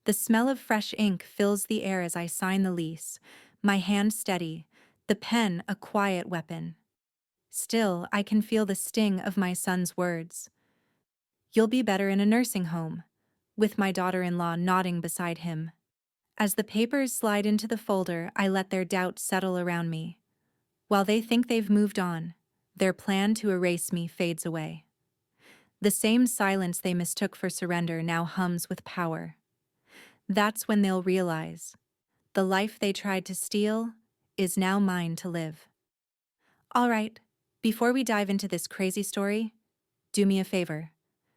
The smell of fresh ink fills the air as I sign the lease, my hand steady, the pen a quiet weapon. Still, I can feel the sting of my son's words. You'll be better in a nursing home, with my daughter-in-law nodding beside him. As the papers slide into the folder, I let their doubts settle around me. While they think they've moved on, their plan to erase me fades away. The same silence they mistook for surrender now hums with power. That's when they'll realize the life they tried to steal is now mine to live. All right, before we dive into this crazy story, do me a favor.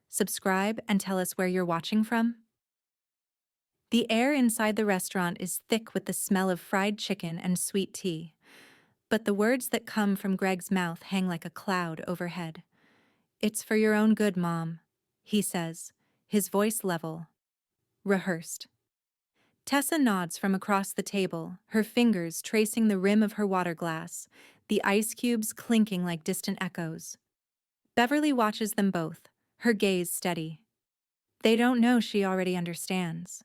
Subscribe and tell us where you're watching from. The air inside the restaurant is thick with the smell of fried chicken and sweet tea, but the words that come from Greg's mouth hang like a cloud overhead. It's for your own good, Mom, he says, his voice level, rehearsed. Tessa nods from across the table, her fingers tracing the rim of her water glass, the ice cubes clinking like distant echoes. Beverly watches them both, her gaze steady. They don't know she already understands.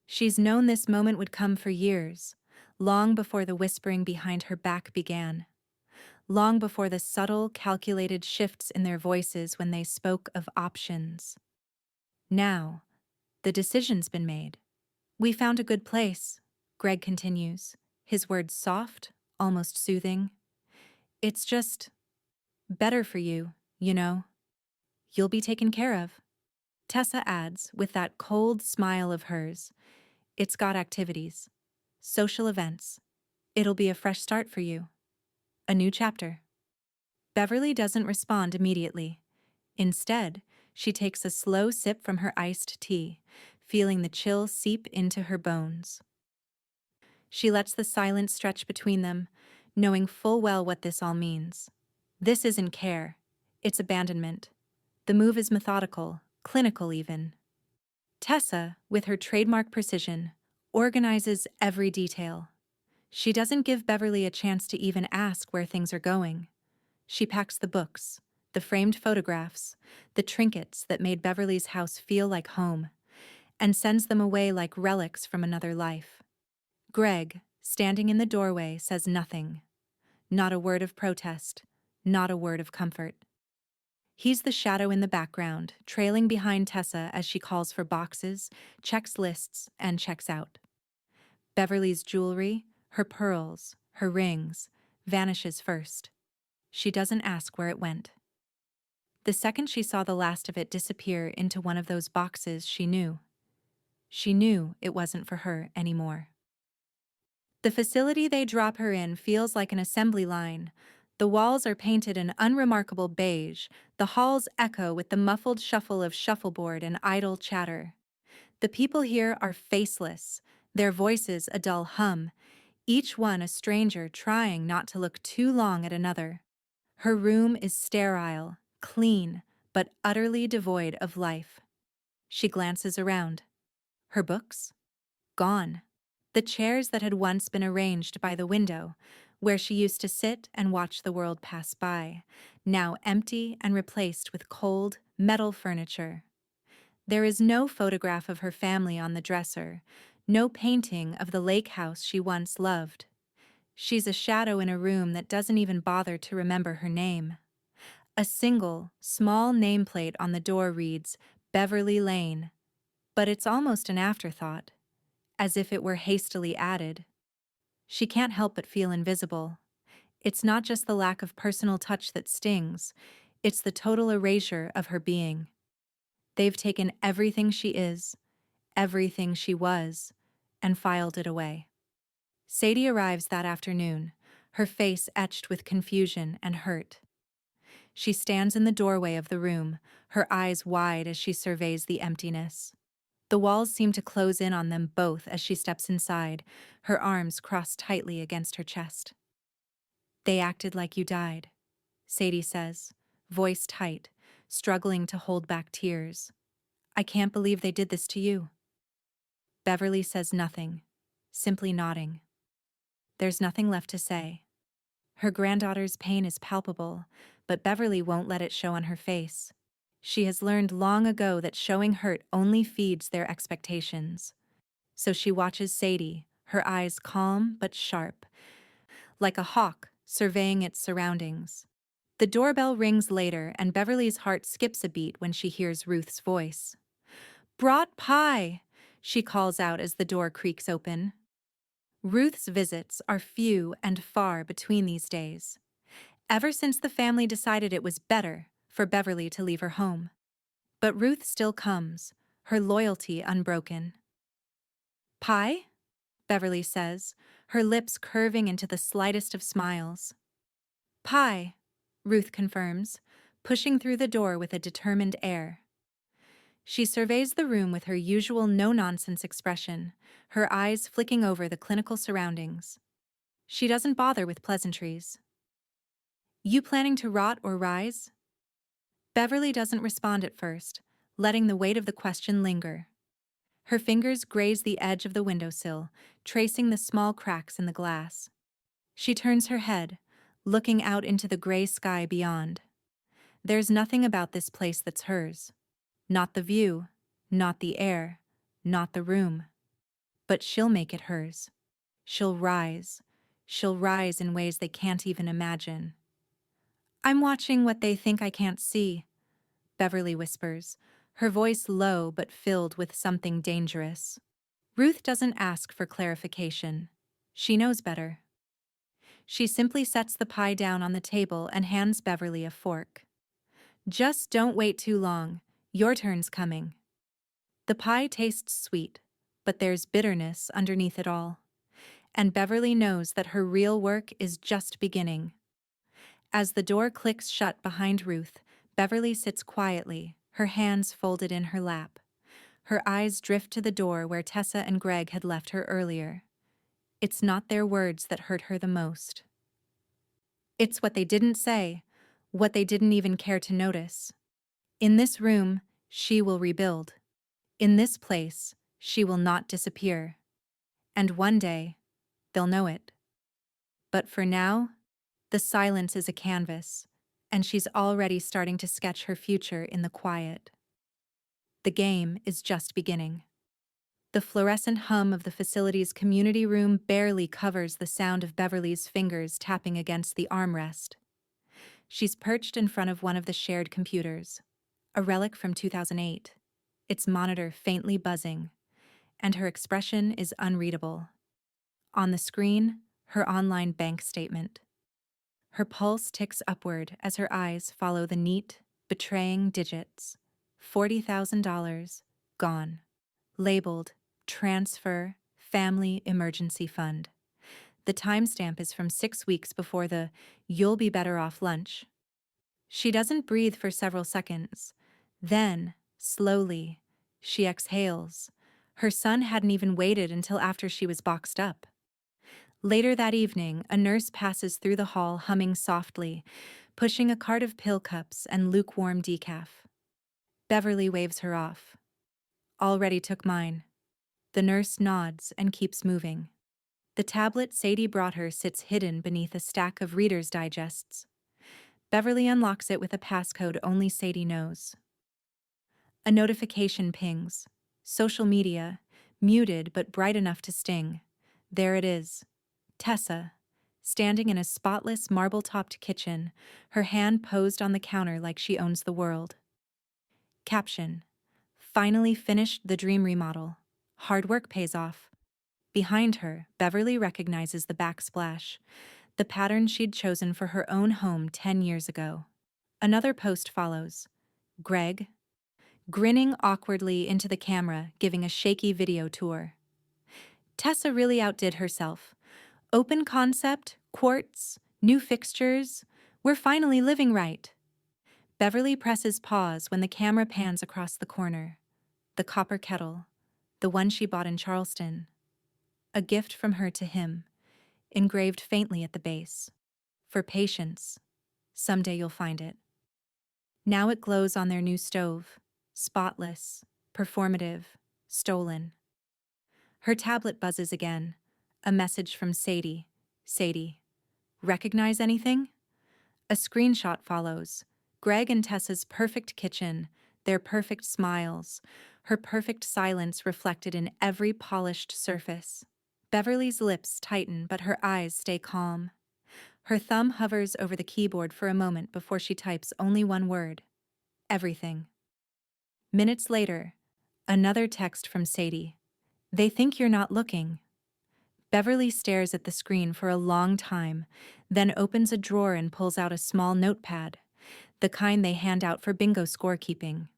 She's known this moment would come for years, long before the whispering behind her back began. Long before the subtle, calculated shifts in their voices when they spoke of options. Now, the decision's been made. We found a good place, Greg continues, his words soft, almost soothing. It's just better for you, you know. You'll be taken care of. Tessa adds, with that cold smile of hers, it's got activities, social events. It'll be a fresh start for you. A new chapter. Beverly doesn't respond immediately. Instead, she takes a slow sip from her iced tea, feeling the chill seep into her bones. She lets the silence stretch between them, knowing full well what this all means. This isn't care, it's abandonment. The move is methodical, clinical even. Tessa, with her trademark precision, organizes every detail. She doesn't give Beverly a chance to even ask where things are going. She packs the books, the framed photographs, the trinkets that made Beverly's house feel like home, and sends them away like relics from another life. Greg, standing in the doorway, says nothing. Not a word of protest, not a word of comfort. He's the shadow in the background, trailing behind Tessa as she calls for boxes, checks lists, and checks out. Beverly's jewelry, her pearls, her rings, vanishes first. She doesn't ask where it went. The second she saw the last of it disappear into one of those boxes, she knew. She knew it wasn't for her anymore. The facility they drop her in feels like an assembly line. The walls are painted an unremarkable beige, the halls echo with the muffled shuffle of shuffleboard and idle chatter. The people here are faceless, their voices a dull hum, each one a stranger trying not to look too long at another. Her room is sterile, clean, but utterly devoid of life. She glances around. Her books? Gone. The chairs that had once been arranged by the window, where she used to sit and watch the world pass by, now empty and replaced with cold, metal furniture. There is no photograph of her family on the dresser, no painting of the lake house she once loved. She's a shadow in a room that doesn't even bother to remember her name. A single, small nameplate on the door reads, Beverly Lane, but it's almost an afterthought, as if it were hastily added. She can't help but feel invisible. It's not just the lack of personal touch that stings, it's the total erasure of her being. They've taken everything she is, everything she was, and filed it away. Sadie arrives that afternoon, her face etched with confusion and hurt. She stands in the doorway of the room, her eyes wide as she surveys the emptiness. The walls seem to close in on them both as she steps inside, her arms crossed tightly against her chest. They acted like you died, Sadie says, voice tight, struggling to hold back tears. I can't believe they did this to you. Beverly says nothing, simply nodding. There's nothing left to say. Her granddaughter's pain is palpable, but Beverly won't let it show on her face. She has learned long ago that showing hurt only feeds their expectations. So she watches Sadie, her eyes calm but sharp, like a hawk surveying its surroundings. The doorbell rings later, and Beverly's heart skips a beat when she hears Ruth's voice. "Brought pie!" she calls out as the door creaks open. Ruth's visits are few and far between these days, ever since the family decided it was better for Beverly to leave her home. But Ruth still comes, her loyalty unbroken. "Pie?" Beverly says, her lips curving into the slightest of smiles. "Pie," Ruth confirms, pushing through the door with a determined air. She surveys the room with her usual no-nonsense expression, her eyes flicking over the clinical surroundings. She doesn't bother with pleasantries. "You planning to rot or rise?" Beverly doesn't respond at first, letting the weight of the question linger. Her fingers graze the edge of the windowsill, tracing the small cracks in the glass. She turns her head, looking out into the gray sky beyond. There's nothing about this place that's hers. Not the view, not the air, not the room. But she'll make it hers. She'll rise. She'll rise in ways they can't even imagine. "I'm watching what they think I can't see," Beverly whispers, her voice low but filled with something dangerous. Ruth doesn't ask for clarification. She knows better. She simply sets the pie down on the table and hands Beverly a fork. "Just don't wait too long. Your turn's coming." The pie tastes sweet, but there's bitterness underneath it all. And Beverly knows that her real work is just beginning. As the door clicks shut behind Ruth, Beverly sits quietly, her hands folded in her lap. Her eyes drift to the door where Tessa and Greg had left her earlier. It's not their words that hurt her the most. It's what they didn't say, what they didn't even care to notice. In this room, she will rebuild. In this place, she will not disappear. And one day, they'll know it. But for now, the silence is a canvas, and she's already starting to sketch her future in the quiet. The game is just beginning. The fluorescent hum of the facility's community room barely covers the sound of Beverly's fingers tapping against the armrest. She's perched in front of one of the shared computers, a relic from 2008, its monitor faintly buzzing, and her expression is unreadable. On the screen, her online bank statement. Her pulse ticks upward as her eyes follow the neat, betraying digits. $40,000 gone. Labeled Transfer Family Emergency Fund. The timestamp is from 6 weeks before the "you'll be better off" lunch. She doesn't breathe for several seconds. Then, slowly, she exhales. Her son hadn't even waited until after she was boxed up. Later that evening, a nurse passes through the hall humming softly, pushing a cart of pill cups and lukewarm decaf. Beverly waves her off. "Already took mine." The nurse nods and keeps moving. The tablet Sadie brought her sits hidden beneath a stack of Reader's Digests. Beverly unlocks it with a passcode only Sadie knows. A notification pings. Social media, muted but bright enough to sting. There it is. Tessa, standing in a spotless marble-topped kitchen, her hand posed on the counter like she owns the world. Caption: "Finally finished the dream remodel. Hard work pays off." Behind her, Beverly recognizes the backsplash, the pattern she'd chosen for her own home 10 years ago. Another post follows. Greg, grinning awkwardly into the camera, giving a shaky video tour. Tessa really outdid herself. Open concept, quartz, new fixtures. We're finally living right. Beverly presses pause when the camera pans across the corner. The copper kettle, the one she bought in Charleston. A gift from her to him, engraved faintly at the base. For patience. Someday you'll find it. Now it glows on their new stove. Spotless, performative, stolen. Her tablet buzzes again. A message from Sadie. Sadie. Recognize anything? A screenshot follows. Greg and Tessa's perfect kitchen, their perfect smiles, her perfect silence reflected in every polished surface. Beverly's lips tighten, but her eyes stay calm. Her thumb hovers over the keyboard for a moment before she types only one word: everything. Minutes later, another text from Sadie. They think you're not looking. Beverly stares at the screen for a long time, then opens a drawer and pulls out a small notepad, the kind they hand out for bingo scorekeeping.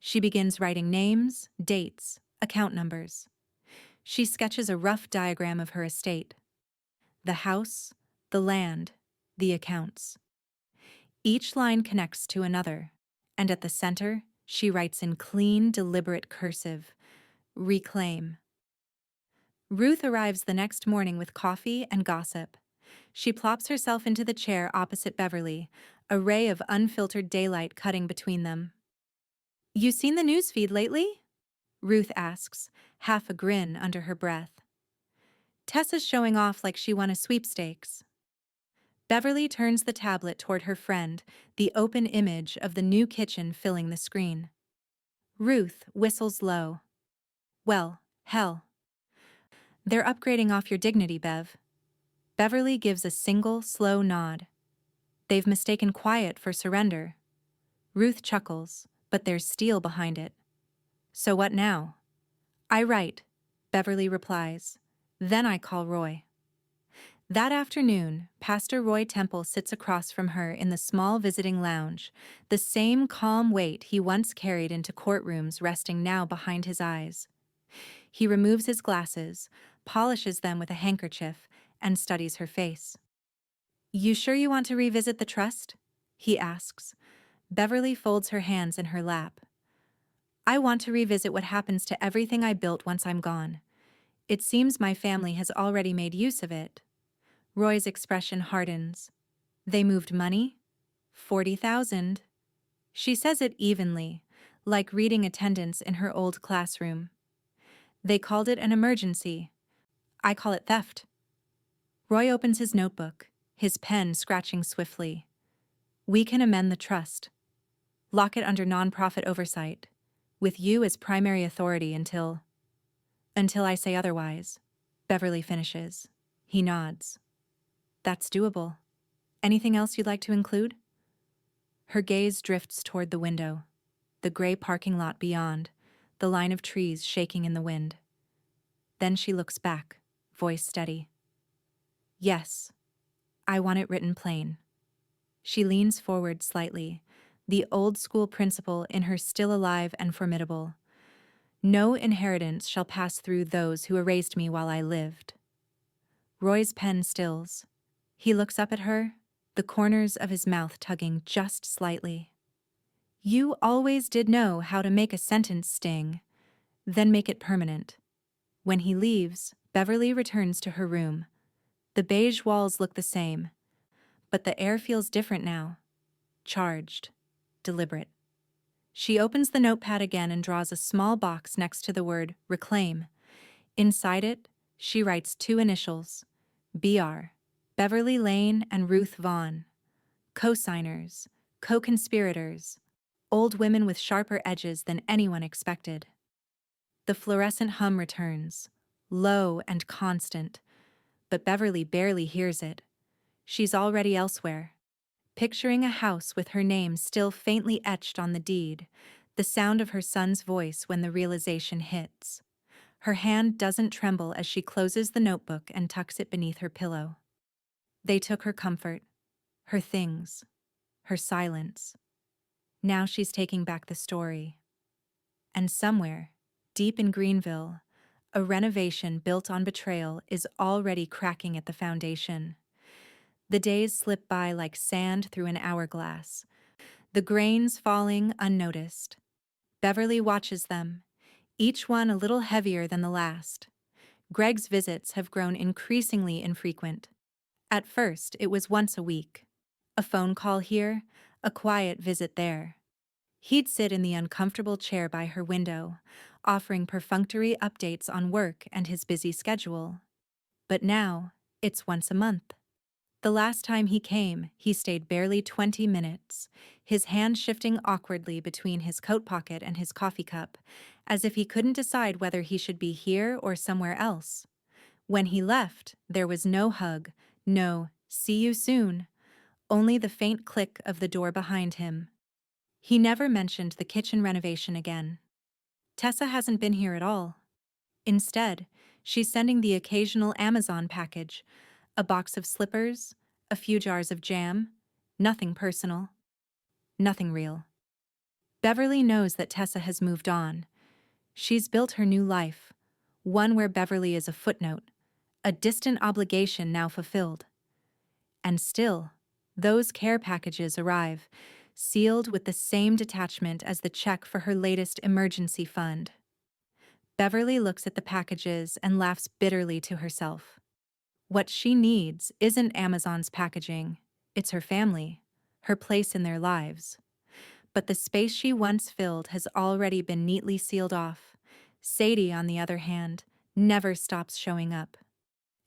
She begins writing names, dates, account numbers. She sketches a rough diagram of her estate: the house, the land, the accounts. Each line connects to another, and at the center, she writes in clean, deliberate cursive: reclaim. Ruth arrives the next morning with coffee and gossip. She plops herself into the chair opposite Beverly, a ray of unfiltered daylight cutting between them. You seen the newsfeed lately? Ruth asks, half a grin under her breath. Tessa's showing off like she won a sweepstakes. Beverly turns the tablet toward her friend, the open image of the new kitchen filling the screen. Ruth whistles low. Well, hell. They're upgrading off your dignity, Bev. Beverly gives a single, slow nod. They've mistaken quiet for surrender. Ruth chuckles, but there's steel behind it. So what now? I write, Beverly replies. Then I call Roy. That afternoon, Pastor Roy Temple sits across from her in the small visiting lounge, the same calm weight he once carried into courtrooms resting now behind his eyes. He removes his glasses, polishes them with a handkerchief, and studies her face. You sure you want to revisit the trust? He asks. Beverly folds her hands in her lap. I want to revisit what happens to everything I built once I'm gone. It seems my family has already made use of it. Roy's expression hardens. They moved money? 40,000. She says it evenly, like reading attendance in her old classroom. They called it an emergency. I call it theft. Roy opens his notebook, his pen scratching swiftly. We can amend the trust. Lock it under nonprofit oversight, with you as primary authority until I say otherwise. Beverly finishes. He nods. That's doable. Anything else you'd like to include? Her gaze drifts toward the window, the gray parking lot beyond, the line of trees shaking in the wind. Then she looks back, voice steady. Yes, I want it written plain. She leans forward slightly, the old-school principle in her still alive and formidable. No inheritance shall pass through those who erased me while I lived. Roy's pen stills. He looks up at her, the corners of his mouth tugging just slightly. You always did know how to make a sentence sting, then make it permanent. When he leaves, Beverly returns to her room. The beige walls look the same, but the air feels different now. Charged, deliberate. She opens the notepad again and draws a small box next to the word reclaim. Inside it, she writes two initials, BR, Beverly Lane and Ruth Vaughn. Co-signers, co-conspirators, old women with sharper edges than anyone expected. The fluorescent hum returns, low and constant, but Beverly barely hears it. She's already elsewhere, picturing a house with her name still faintly etched on the deed, the sound of her son's voice when the realization hits. Her hand doesn't tremble as she closes the notebook and tucks it beneath her pillow. They took her comfort, her things, her silence. Now she's taking back the story. And somewhere, deep in Greenville, a renovation built on betrayal is already cracking at the foundation. The days slip by like sand through an hourglass, the grains falling unnoticed. Beverly watches them, each one a little heavier than the last. Greg's visits have grown increasingly infrequent. At first, it was once a week. A phone call here, a quiet visit there. He'd sit in the uncomfortable chair by her window, offering perfunctory updates on work and his busy schedule. But now, it's once a month. The last time he came, he stayed barely 20 minutes, his hand shifting awkwardly between his coat pocket and his coffee cup, as if he couldn't decide whether he should be here or somewhere else. When he left, there was no hug, no "see you soon," only the faint click of the door behind him. He never mentioned the kitchen renovation again. Tessa hasn't been here at all. Instead, she's sending the occasional Amazon package, a box of slippers, a few jars of jam, nothing personal, nothing real. Beverly knows that Tessa has moved on. She's built her new life, one where Beverly is a footnote, a distant obligation now fulfilled. And still, those care packages arrive, sealed with the same detachment as the check for her latest emergency fund. Beverly looks at the packages and laughs bitterly to herself. What she needs isn't Amazon's packaging, it's her family, her place in their lives. But the space she once filled has already been neatly sealed off. Sadie, on the other hand, never stops showing up.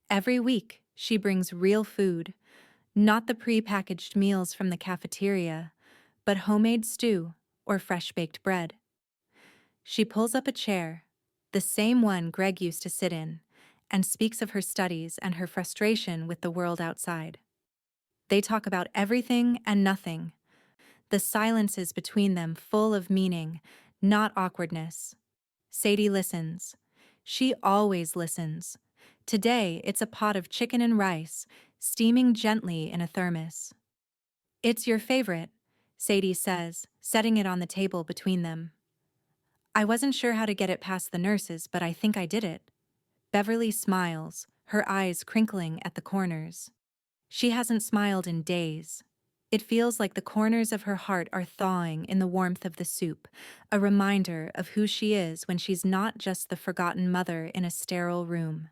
Every week, she brings real food, not the pre-packaged meals from the cafeteria, but homemade stew or fresh-baked bread. She pulls up a chair, the same one Greg used to sit in, and speaks of her studies and her frustration with the world outside. They talk about everything and nothing, the silences between them full of meaning, not awkwardness. Sadie listens. She always listens. Today, it's a pot of chicken and rice, steaming gently in a thermos. "It's your favorite," Sadie says, setting it on the table between them. "I wasn't sure how to get it past the nurses, but I think I did it." Beverly smiles, her eyes crinkling at the corners. She hasn't smiled in days. It feels like the corners of her heart are thawing in the warmth of the soup, a reminder of who she is when she's not just the forgotten mother in a sterile room.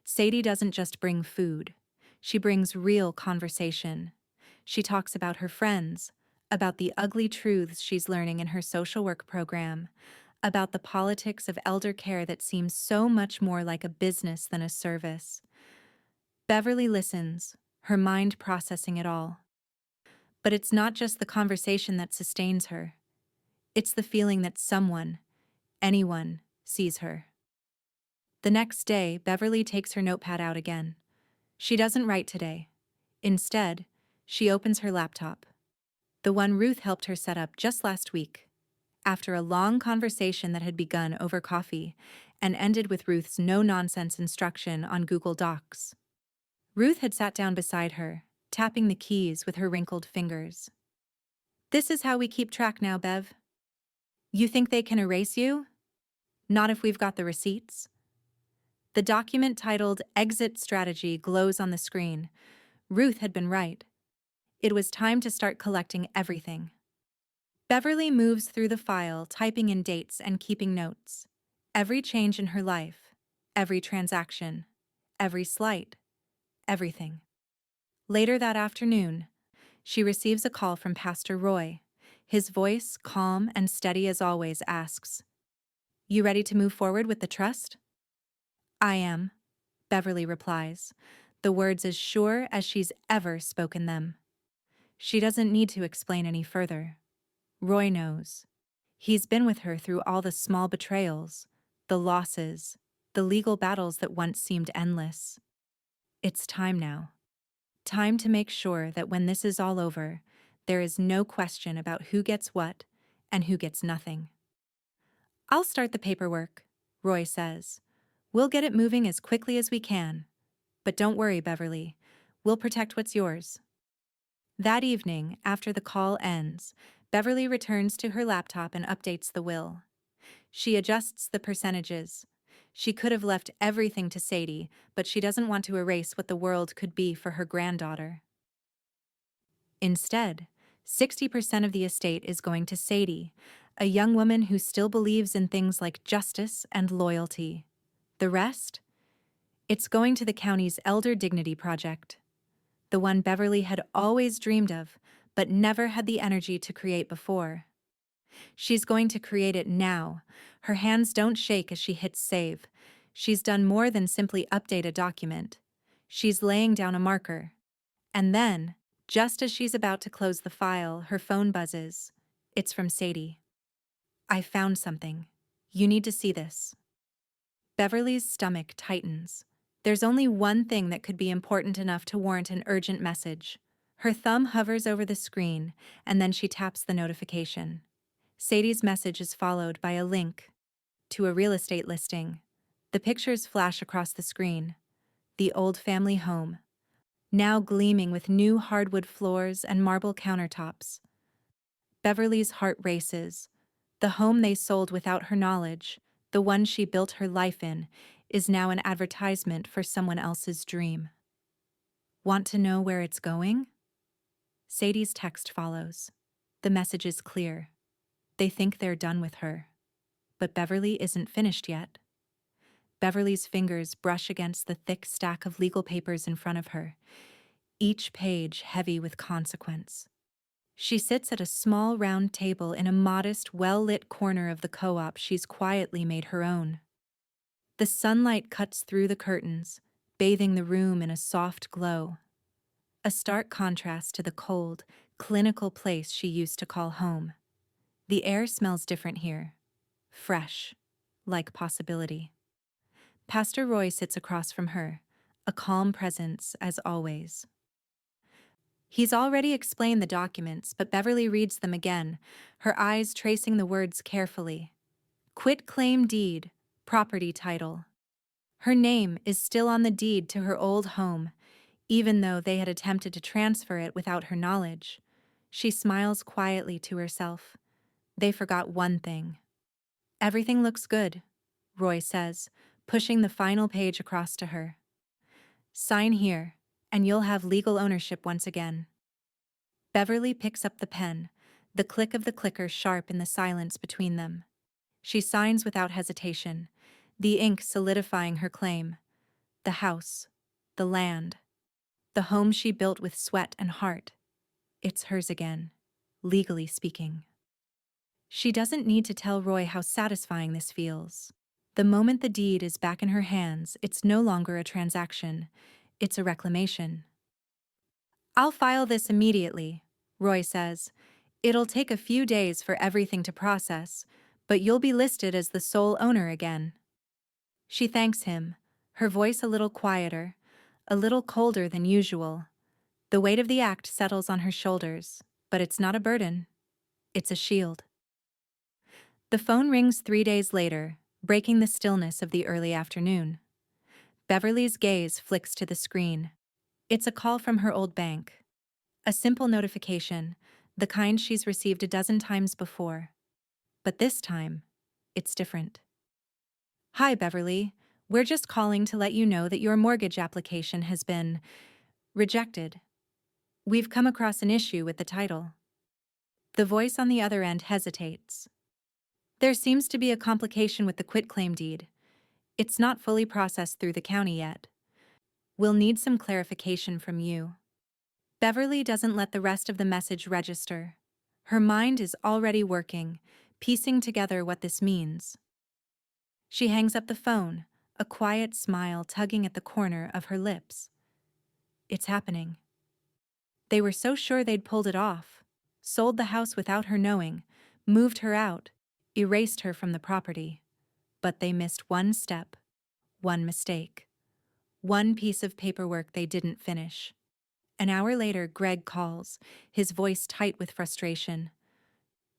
Sadie doesn't just bring food. She brings real conversation. She talks about her friends, about the ugly truths she's learning in her social work program, about the politics of elder care that seems so much more like a business than a service. Beverly listens, her mind processing it all. But it's not just the conversation that sustains her. It's the feeling that someone, anyone, sees her. The next day, Beverly takes her notepad out again. She doesn't write today. Instead, she opens her laptop. The one Ruth helped her set up just last week. After a long conversation that had begun over coffee and ended with Ruth's no-nonsense instruction on Google Docs. Ruth had sat down beside her, tapping the keys with her wrinkled fingers. "This is how we keep track now, Bev. You think they can erase you? Not if we've got the receipts." The document titled Exit Strategy glows on the screen. Ruth had been right. It was time to start collecting everything. Beverly moves through the file, typing in dates and keeping notes. Every change in her life, every transaction, every slight, everything. Later that afternoon, she receives a call from Pastor Roy. His voice, calm and steady as always, asks, "You ready to move forward with the trust?" "I am," Beverly replies, the words as sure as she's ever spoken them. She doesn't need to explain any further. Roy knows. He's been with her through all the small betrayals, the losses, the legal battles that once seemed endless. It's time now. Time to make sure that when this is all over, there is no question about who gets what and who gets nothing. "I'll start the paperwork," Roy says. "We'll get it moving as quickly as we can. But don't worry, Beverly. We'll protect what's yours." That evening, after the call ends, Beverly returns to her laptop and updates the will. She adjusts the percentages. She could have left everything to Sadie, but she doesn't want to erase what the world could be for her granddaughter. Instead, 60% of the estate is going to Sadie, a young woman who still believes in things like justice and loyalty. The rest? It's going to the county's Elder Dignity Project, the one Beverly had always dreamed of, but never had the energy to create before. She's going to create it now. Her hands don't shake as she hits save. She's done more than simply update a document. She's laying down a marker. And then, just as she's about to close the file, her phone buzzes. It's from Sadie. "I found something. You need to see this." Beverly's stomach tightens. There's only one thing that could be important enough to warrant an urgent message. Her thumb hovers over the screen, and then she taps the notification. Sadie's message is followed by a link to a real estate listing. The pictures flash across the screen. The old family home, now gleaming with new hardwood floors and marble countertops. Beverly's heart races. The home they sold without her knowledge, the one she built her life in, is now an advertisement for someone else's dream. Want to know where it's going? Sadie's text follows. The message is clear. They think they're done with her. But Beverly isn't finished yet. Beverly's fingers brush against the thick stack of legal papers in front of her, each page heavy with consequence. She sits at a small round table in a modest, well-lit corner of the co-op she's quietly made her own. The sunlight cuts through the curtains, bathing the room in a soft glow. A stark contrast to the cold, clinical place she used to call home. The air smells different here. Fresh, like possibility. Pastor Roy sits across from her, a calm presence as always. He's already explained the documents, but Beverly reads them again, her eyes tracing the words carefully. Quitclaim deed, property title. Her name is still on the deed to her old home, even though they had attempted to transfer it without her knowledge. She smiles quietly to herself. They forgot one thing. "Everything looks good," Roy says, pushing the final page across to her. "Sign here, and you'll have legal ownership once again." Beverly picks up the pen, the click of the clicker sharp in the silence between them. She signs without hesitation, the ink solidifying her claim. The house, the land, the home she built with sweat and heart. It's hers again, legally speaking. She doesn't need to tell Roy how satisfying this feels. The moment the deed is back in her hands, it's no longer a transaction, it's a reclamation. "I'll file this immediately," Roy says. "It'll take a few days for everything to process, but you'll be listed as the sole owner again." She thanks him, her voice a little quieter, a little colder than usual. The weight of the act settles on her shoulders, but it's not a burden. It's a shield. The phone rings 3 days later, breaking the stillness of the early afternoon. Beverly's gaze flicks to the screen. It's a call from her old bank. A simple notification, the kind she's received a dozen times before. But this time, it's different. "Hi, Beverly. We're just calling to let you know that your mortgage application has been rejected. We've come across an issue with the title." The voice on the other end hesitates. "There seems to be a complication with the quitclaim deed. It's not fully processed through the county yet. We'll need some clarification from you." Beverly doesn't let the rest of the message register. Her mind is already working, piecing together what this means. She hangs up the phone, a quiet smile tugging at the corner of her lips. It's happening. They were so sure they'd pulled it off, sold the house without her knowing, moved her out, erased her from the property. But they missed one step, one mistake, one piece of paperwork they didn't finish. An hour later, Greg calls, his voice tight with frustration.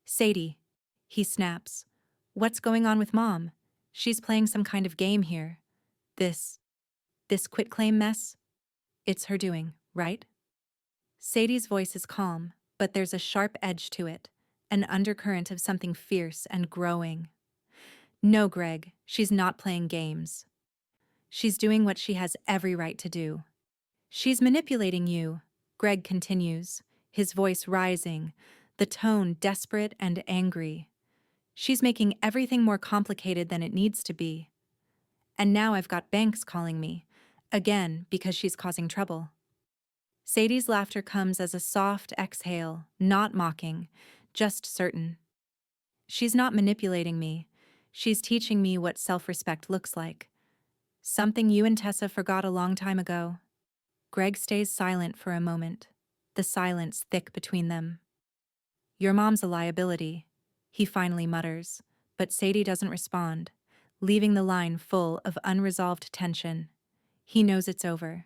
"Sadie," he snaps. "What's going on with Mom? She's playing some kind of game here. This quitclaim mess? It's her doing, right?" Sadie's voice is calm, but there's a sharp edge to it, an undercurrent of something fierce and growing. "No, Greg, she's not playing games. She's doing what she has every right to do. She's manipulating you," Greg continues, his voice rising, the tone desperate and angry. "She's making everything more complicated than it needs to be. And now I've got banks calling me, again because she's causing trouble." Sadie's laughter comes as a soft exhale, not mocking, just certain. "She's not manipulating me. She's teaching me what self-respect looks like. Something you and Tessa forgot a long time ago." Greg stays silent for a moment, the silence thick between them. Your mom's a liability, he finally mutters, but Sadie doesn't respond, leaving the line full of unresolved tension. He knows it's over.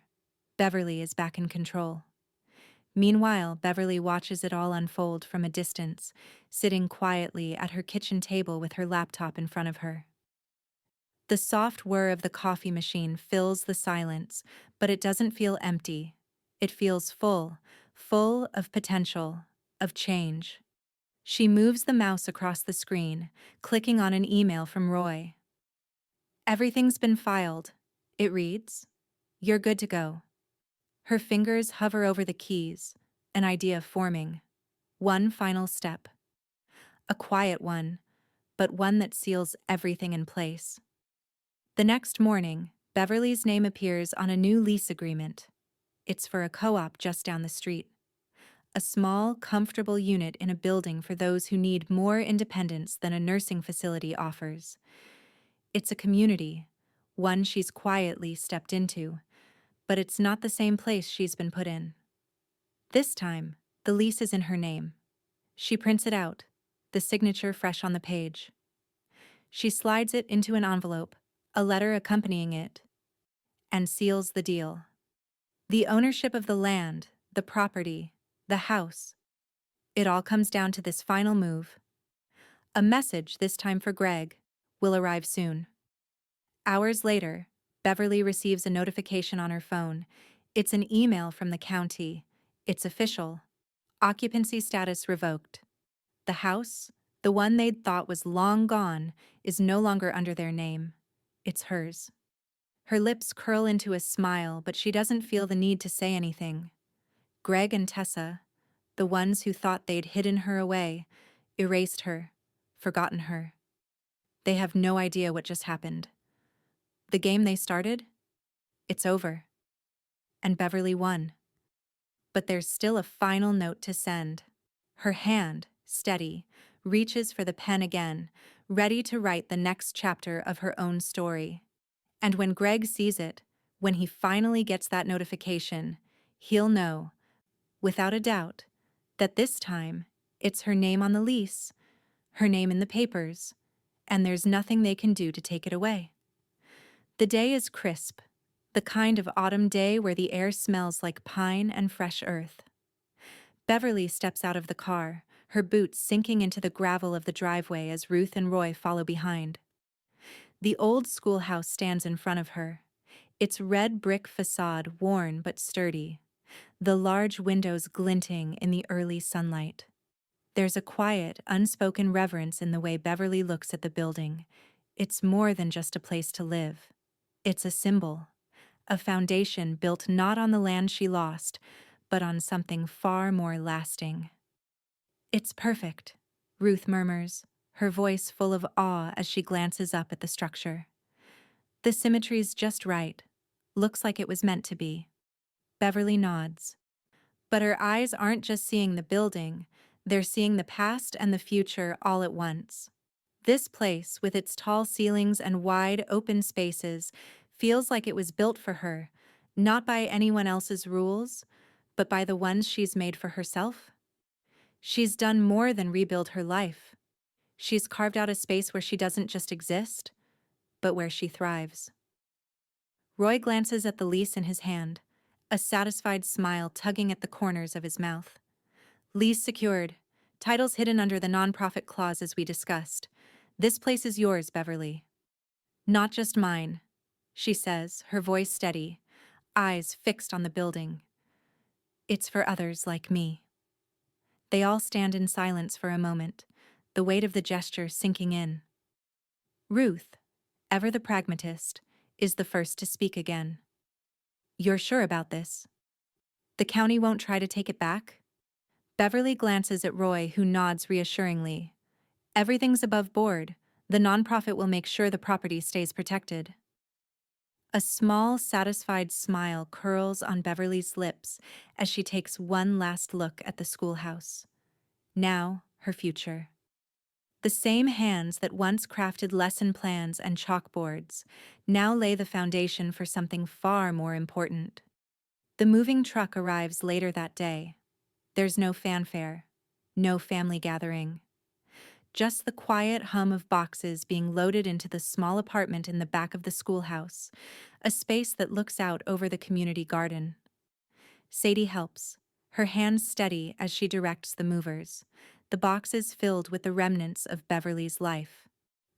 Beverly is back in control. Meanwhile, Beverly watches it all unfold from a distance, sitting quietly at her kitchen table with her laptop in front of her. The soft whir of the coffee machine fills the silence, but it doesn't feel empty. It feels full, full of potential, of change. She moves the mouse across the screen, clicking on an email from Roy. Everything's been filed, it reads. You're good to go. Her fingers hover over the keys, an idea forming. One final step. A quiet one, but one that seals everything in place. The next morning, Beverly's name appears on a new lease agreement. It's for a co-op just down the street. A small, comfortable unit in a building for those who need more independence than a nursing facility offers. It's a community, one she's quietly stepped into, but it's not the same place she's been put in. This time, the lease is in her name. She prints it out, the signature fresh on the page. She slides it into an envelope, a letter accompanying it, and seals the deal. The ownership of the land, the property, the house. It all comes down to this final move. A message, this time for Greg, will arrive soon. Hours later, Beverly receives a notification on her phone. It's an email from the county. It's official. Occupancy status revoked. The house, the one they'd thought was long gone, is no longer under their name. It's hers. Her lips curl into a smile, but she doesn't feel the need to say anything. Greg and Tessa, the ones who thought they'd hidden her away, erased her, forgotten her. They have no idea what just happened. The game they started? It's over. And Beverly won. But there's still a final note to send. Her hand, steady, reaches for the pen again, ready to write the next chapter of her own story. And when Greg sees it, when he finally gets that notification, he'll know, without a doubt, that this time it's her name on the lease, her name in the papers, and there's nothing they can do to take it away. The day is crisp, the kind of autumn day where the air smells like pine and fresh earth. Beverly steps out of the car, her boots sinking into the gravel of the driveway as Ruth and Roy follow behind. The old schoolhouse stands in front of her, its red brick facade worn but sturdy, the large windows glinting in the early sunlight. There's a quiet, unspoken reverence in the way Beverly looks at the building. It's more than just a place to live. It's a symbol, a foundation built not on the land she lost, but on something far more lasting. It's perfect, Ruth murmurs, her voice full of awe as she glances up at the structure. The symmetry's just right. Looks like it was meant to be. Beverly nods. But her eyes aren't just seeing the building, they're seeing the past and the future all at once. This place, with its tall ceilings and wide, open spaces, feels like it was built for her, not by anyone else's rules, but by the ones she's made for herself. She's done more than rebuild her life. She's carved out a space where she doesn't just exist, but where she thrives. Roy glances at the lease in his hand, a satisfied smile tugging at the corners of his mouth. Lease secured. Titles hidden under the nonprofit clause as we discussed. This place is yours, Beverly. Not just mine, she says, her voice steady, eyes fixed on the building. It's for others like me. They all stand in silence for a moment, the weight of the gesture sinking in. Ruth, ever the pragmatist, is the first to speak again. You're sure about this? The county won't try to take it back? Beverly glances at Roy, who nods reassuringly. Everything's above board. The nonprofit will make sure the property stays protected. A small, satisfied smile curls on Beverly's lips as she takes one last look at the schoolhouse. Now, her future. The same hands that once crafted lesson plans and chalkboards now lay the foundation for something far more important. The moving truck arrives later that day. There's no fanfare, no family gathering. Just the quiet hum of boxes being loaded into the small apartment in the back of the schoolhouse, a space that looks out over the community garden. Sadie helps, her hands steady as she directs the movers, the boxes filled with the remnants of Beverly's life.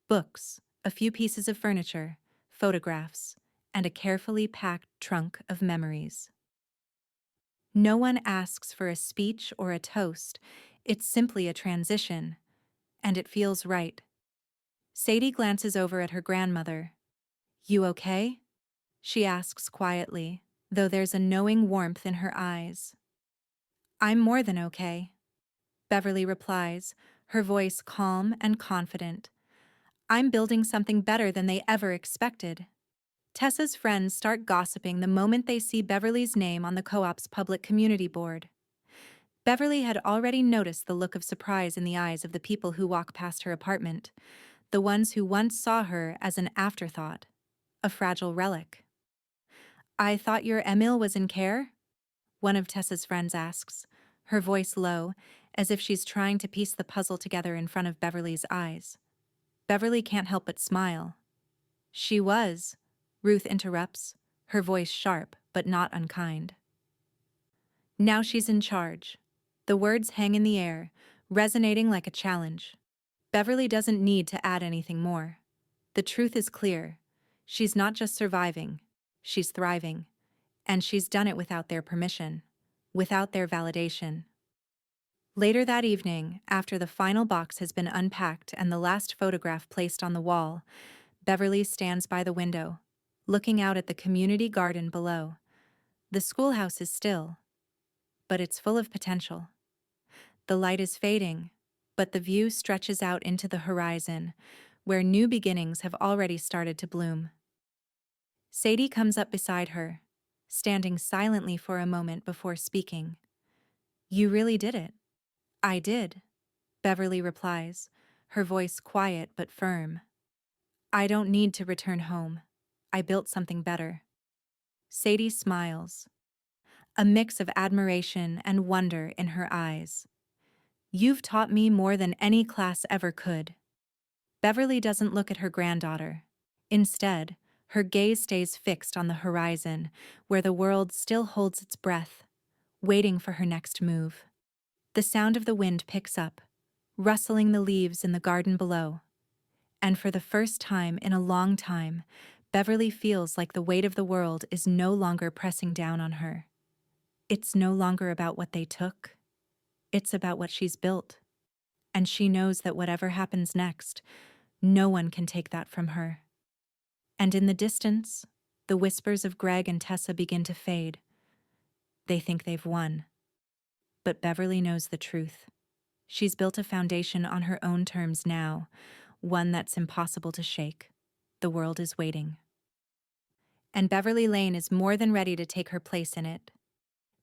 Books, a few pieces of furniture, photographs, and a carefully packed trunk of memories. No one asks for a speech or a toast, it's simply a transition, and it feels right. Sadie glances over at her grandmother. "You okay?" she asks quietly, though there's a knowing warmth in her eyes. "I'm more than okay," Beverly replies, her voice calm and confident. "I'm building something better than they ever expected." Tessa's friends start gossiping the moment they see Beverly's name on the co-op's public community board. Beverly had already noticed the look of surprise in the eyes of the people who walk past her apartment, the ones who once saw her as an afterthought, a fragile relic. "I thought your Emil was in care?" one of Tessa's friends asks, her voice low, as if she's trying to piece the puzzle together in front of Beverly's eyes. Beverly can't help but smile. "She was," Ruth interrupts, her voice sharp but not unkind. "Now she's in charge." The words hang in the air, resonating like a challenge. Beverly doesn't need to add anything more. The truth is clear. She's not just surviving, she's thriving. And she's done it without their permission, without their validation. Later that evening, after the final box has been unpacked and the last photograph placed on the wall, Beverly stands by the window, looking out at the community garden below. The schoolhouse is still, but it's full of potential. The light is fading, but the view stretches out into the horizon, where new beginnings have already started to bloom. Sadie comes up beside her, standing silently for a moment before speaking. "You really did it." "I did," Beverly replies, her voice quiet but firm. "I don't need to return home. I built something better." Sadie smiles, a mix of admiration and wonder in her eyes. "You've taught me more than any class ever could." Beverly doesn't look at her granddaughter. Instead, her gaze stays fixed on the horizon, where the world still holds its breath, waiting for her next move. The sound of the wind picks up, rustling the leaves in the garden below. And for the first time in a long time, Beverly feels like the weight of the world is no longer pressing down on her. It's no longer about what they took. It's about what she's built. And she knows that whatever happens next, no one can take that from her. And in the distance, the whispers of Greg and Tessa begin to fade. They think they've won. But Beverly knows the truth. She's built a foundation on her own terms now, one that's impossible to shake. The world is waiting. And Beverly Lane is more than ready to take her place in it.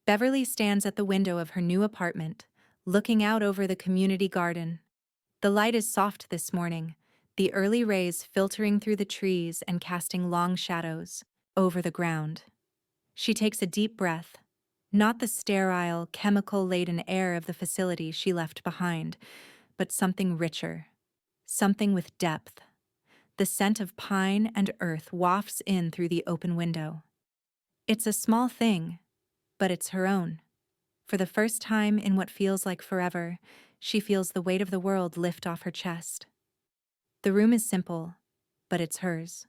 Beverly stands at the window of her new apartment, looking out over the community garden. The light is soft this morning, the early rays filtering through the trees and casting long shadows over the ground. She takes a deep breath, not the sterile, chemical-laden air of the facility she left behind, but something richer, something with depth. The scent of pine and earth wafts in through the open window. It's a small thing, but it's her own. For the first time in what feels like forever, she feels the weight of the world lift off her chest. The room is simple, but it's hers.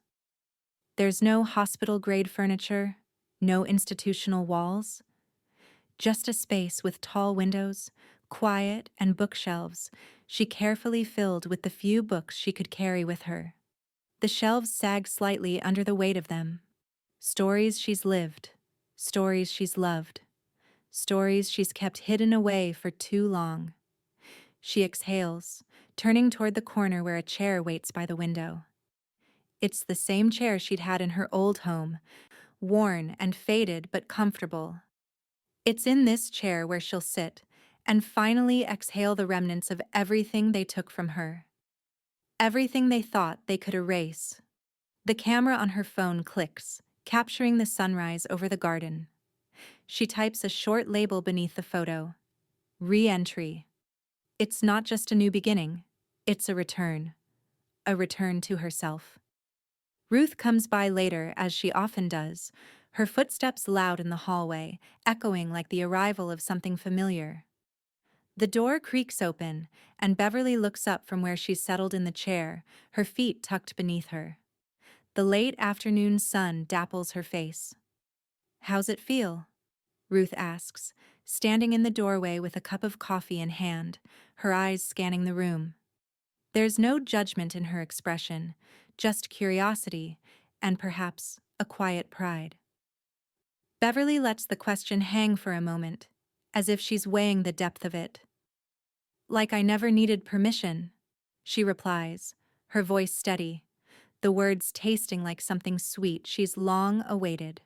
There's no hospital-grade furniture, no institutional walls, just a space with tall windows, quiet, and bookshelves she carefully filled with the few books she could carry with her. The shelves sag slightly under the weight of them. Stories she's lived, stories she's loved, stories she's kept hidden away for too long. She exhales, turning toward the corner where a chair waits by the window. It's the same chair she'd had in her old home, worn and faded but comfortable. It's in this chair where she'll sit and finally exhale the remnants of everything they took from her. Everything they thought they could erase. The camera on her phone clicks, capturing the sunrise over the garden. She types a short label beneath the photo. Re-entry. It's not just a new beginning. It's a return. A return to herself. Ruth comes by later, as she often does, her footsteps loud in the hallway, echoing like the arrival of something familiar. The door creaks open, and Beverly looks up from where she's settled in the chair, her feet tucked beneath her. The late afternoon sun dapples her face. "How's it feel?" Ruth asks, standing in the doorway with a cup of coffee in hand, her eyes scanning the room. There's no judgment in her expression, just curiosity, and perhaps a quiet pride. Beverly lets the question hang for a moment, as if she's weighing the depth of it. "Like I never needed permission," she replies, her voice steady, the words tasting like something sweet she's long awaited.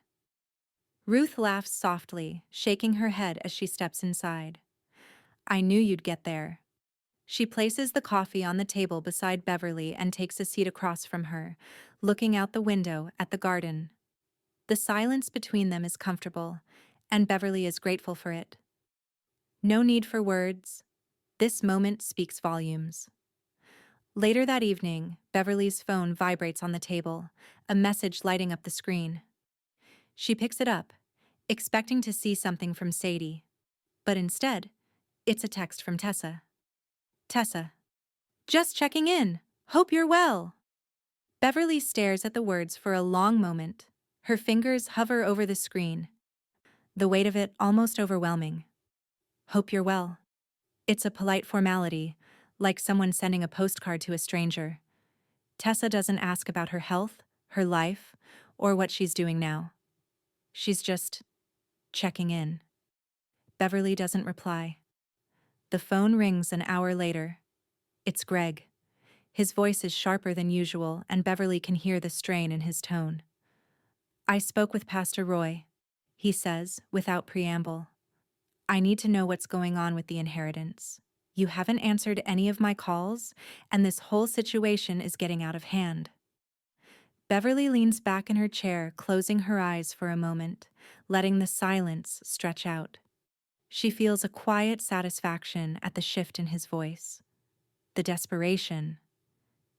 Ruth laughs softly, shaking her head as she steps inside. "I knew you'd get there." She places the coffee on the table beside Beverly and takes a seat across from her, looking out the window at the garden. The silence between them is comfortable, and Beverly is grateful for it. No need for words. This moment speaks volumes. Later that evening, Beverly's phone vibrates on the table, a message lighting up the screen. She picks it up, expecting to see something from Sadie. But instead, it's a text from Tessa. "Tessa. Just checking in. Hope you're well." Beverly stares at the words for a long moment. Her fingers hover over the screen, the weight of it almost overwhelming. "Hope you're well." It's a polite formality, like someone sending a postcard to a stranger. Tessa doesn't ask about her health, her life, or what she's doing now. She's just checking in. Beverly doesn't reply. The phone rings an hour later. It's Greg. His voice is sharper than usual, and Beverly can hear the strain in his tone. "I spoke with Pastor Roy," he says, without preamble. "I need to know what's going on with the inheritance. You haven't answered any of my calls, and this whole situation is getting out of hand." Beverly leans back in her chair, closing her eyes for a moment, letting the silence stretch out. She feels a quiet satisfaction at the shift in his voice. The desperation.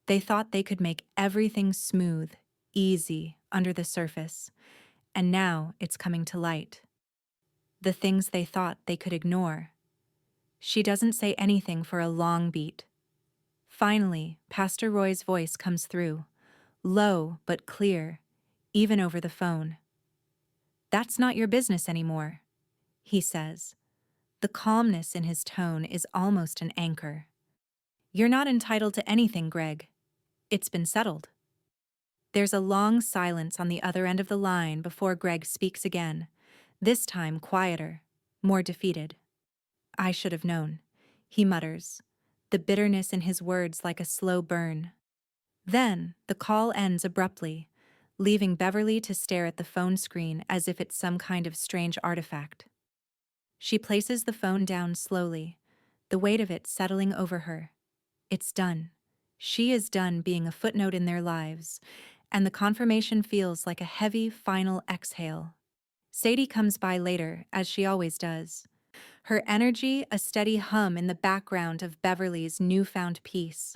They thought they could make everything smooth, easy, under the surface, and now it's coming to light. The things they thought they could ignore. She doesn't say anything for a long beat. Finally, Pastor Roy's voice comes through, low but clear, even over the phone. "That's not your business anymore," he says. The calmness in his tone is almost an anchor. "You're not entitled to anything, Greg. It's been settled." There's a long silence on the other end of the line before Greg speaks again, this time quieter, more defeated. "I should have known," he mutters, the bitterness in his words like a slow burn. Then, the call ends abruptly, leaving Beverly to stare at the phone screen as if it's some kind of strange artifact. She places the phone down slowly, the weight of it settling over her. It's done. She is done being a footnote in their lives, and the confirmation feels like a heavy, final exhale. Sadie comes by later, as she always does. Her energy a steady hum in the background of Beverly's newfound peace.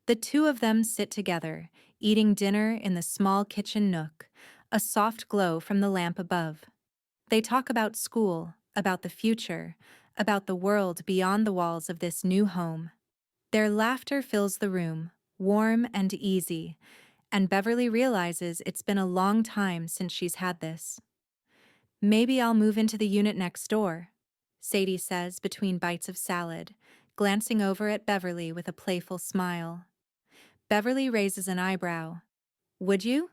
The two of them sit together, eating dinner in the small kitchen nook, a soft glow from the lamp above. They talk about school, about the future, about the world beyond the walls of this new home. Their laughter fills the room, warm and easy, and Beverly realizes it's been a long time since she's had this. "Maybe I'll move into the unit next door," Sadie says between bites of salad, glancing over at Beverly with a playful smile. Beverly raises an eyebrow. "Would you?"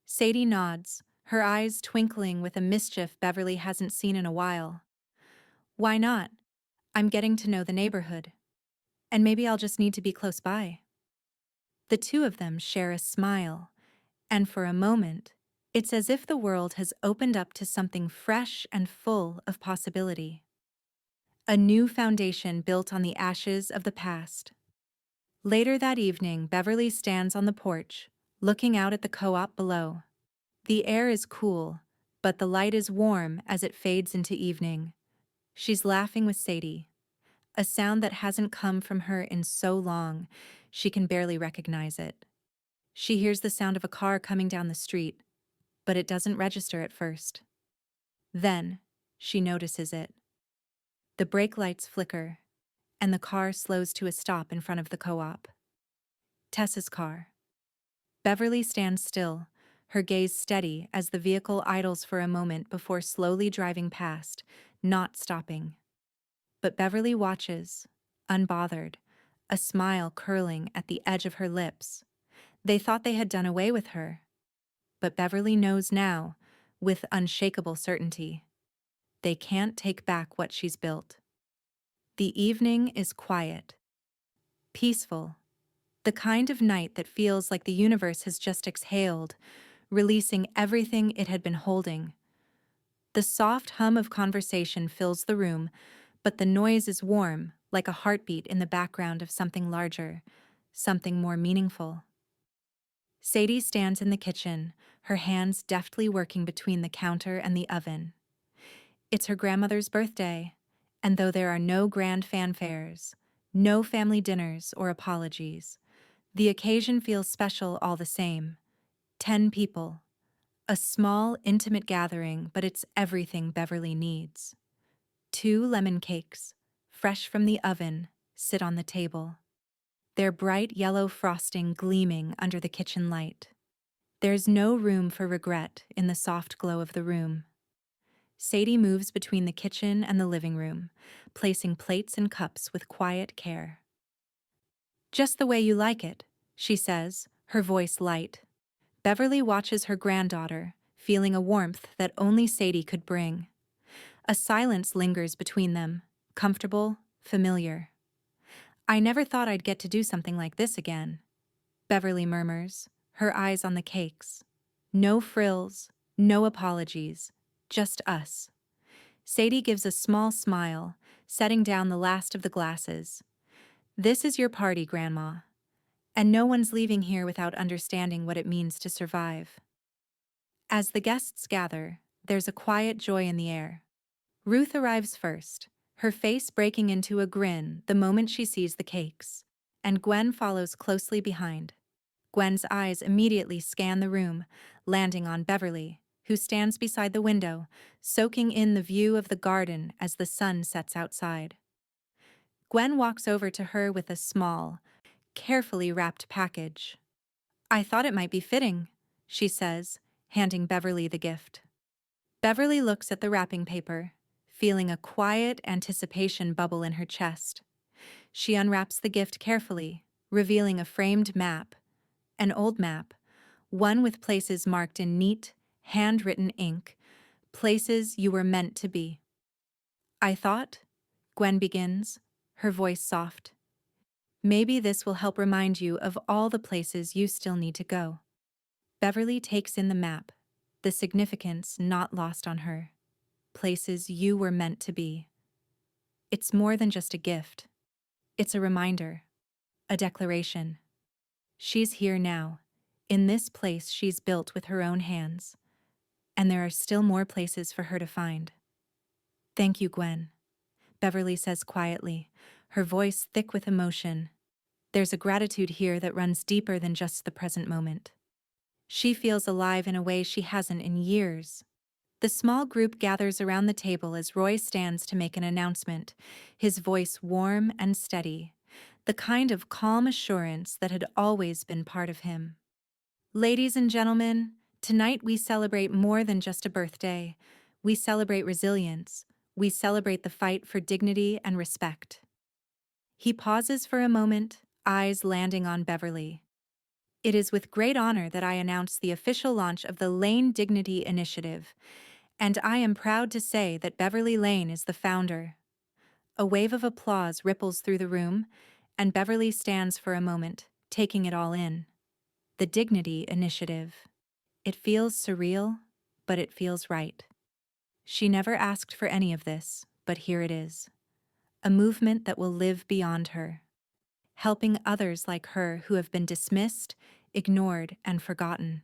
Sadie nods, her eyes twinkling with a mischief Beverly hasn't seen in a while. "Why not? I'm getting to know the neighborhood. And maybe I'll just need to be close by." The two of them share a smile, and for a moment, it's as if the world has opened up to something fresh and full of possibility. A new foundation built on the ashes of the past. Later that evening, Beverly stands on the porch, looking out at the co-op below. The air is cool, but the light is warm as it fades into evening. She's laughing with Sadie, a sound that hasn't come from her in so long, she can barely recognize it. She hears the sound of a car coming down the street, but it doesn't register at first. Then, she notices it. The brake lights flicker, and the car slows to a stop in front of the co-op. Tessa's car. Beverly stands still, her gaze steady as the vehicle idles for a moment before slowly driving past, not stopping. But Beverly watches, unbothered, a smile curling at the edge of her lips. They thought they had done away with her. But Beverly knows now, with unshakable certainty, they can't take back what she's built. The evening is quiet, peaceful, the kind of night that feels like the universe has just exhaled, releasing everything it had been holding. The soft hum of conversation fills the room, but the noise is warm, like a heartbeat in the background of something larger, something more meaningful. Sadie stands in the kitchen, her hands deftly working between the counter and the oven. It's her grandmother's birthday, and though there are no grand fanfares, no family dinners or apologies, the occasion feels special all the same. 10 people. A small, intimate gathering, but it's everything Beverly needs. 2 lemon cakes, fresh from the oven, sit on the table, their bright yellow frosting gleaming under the kitchen light. There's no room for regret in the soft glow of the room. Sadie moves between the kitchen and the living room, placing plates and cups with quiet care. "Just the way you like it," she says, her voice light. Beverly watches her granddaughter, feeling a warmth that only Sadie could bring. A silence lingers between them, comfortable, familiar. "I never thought I'd get to do something like this again," Beverly murmurs, her eyes on the cakes. No frills, no apologies, just us. Sadie gives a small smile, setting down the last of the glasses. "This is your party, Grandma, and no one's leaving here without understanding what it means to survive." As the guests gather, there's a quiet joy in the air. Ruth arrives first, her face breaking into a grin the moment she sees the cakes, and Gwen follows closely behind. Gwen's eyes immediately scan the room, landing on Beverly, who stands beside the window, soaking in the view of the garden as the sun sets outside. Gwen walks over to her with a small, carefully wrapped package. "I thought it might be fitting," she says, handing Beverly the gift. Beverly looks at the wrapping paper, feeling a quiet anticipation bubble in her chest. She unwraps the gift carefully, revealing a framed map, an old map, one with places marked in neat, handwritten ink, places you were meant to be. "I thought," Gwen begins, her voice soft, "maybe this will help remind you of all the places you still need to go." Beverly takes in the map, the significance not lost on her. Places you were meant to be. It's more than just a gift. It's a reminder, a declaration. She's here now, in this place she's built with her own hands, and there are still more places for her to find. "Thank you, Gwen," Beverly says quietly, her voice thick with emotion. There's a gratitude here that runs deeper than just the present moment. She feels alive in a way she hasn't in years. The small group gathers around the table as Roy stands to make an announcement, his voice warm and steady, the kind of calm assurance that had always been part of him. "Ladies and gentlemen, tonight we celebrate more than just a birthday. We celebrate resilience. We celebrate the fight for dignity and respect." He pauses for a moment, eyes landing on Beverly. "It is with great honor that I announce the official launch of the Lane Dignity Initiative, and I am proud to say that Beverly Lane is the founder." A wave of applause ripples through the room, and Beverly stands for a moment, taking it all in. The Dignity Initiative. It feels surreal, but it feels right. She never asked for any of this, but here it is. A movement that will live beyond her, helping others like her who have been dismissed, ignored, and forgotten.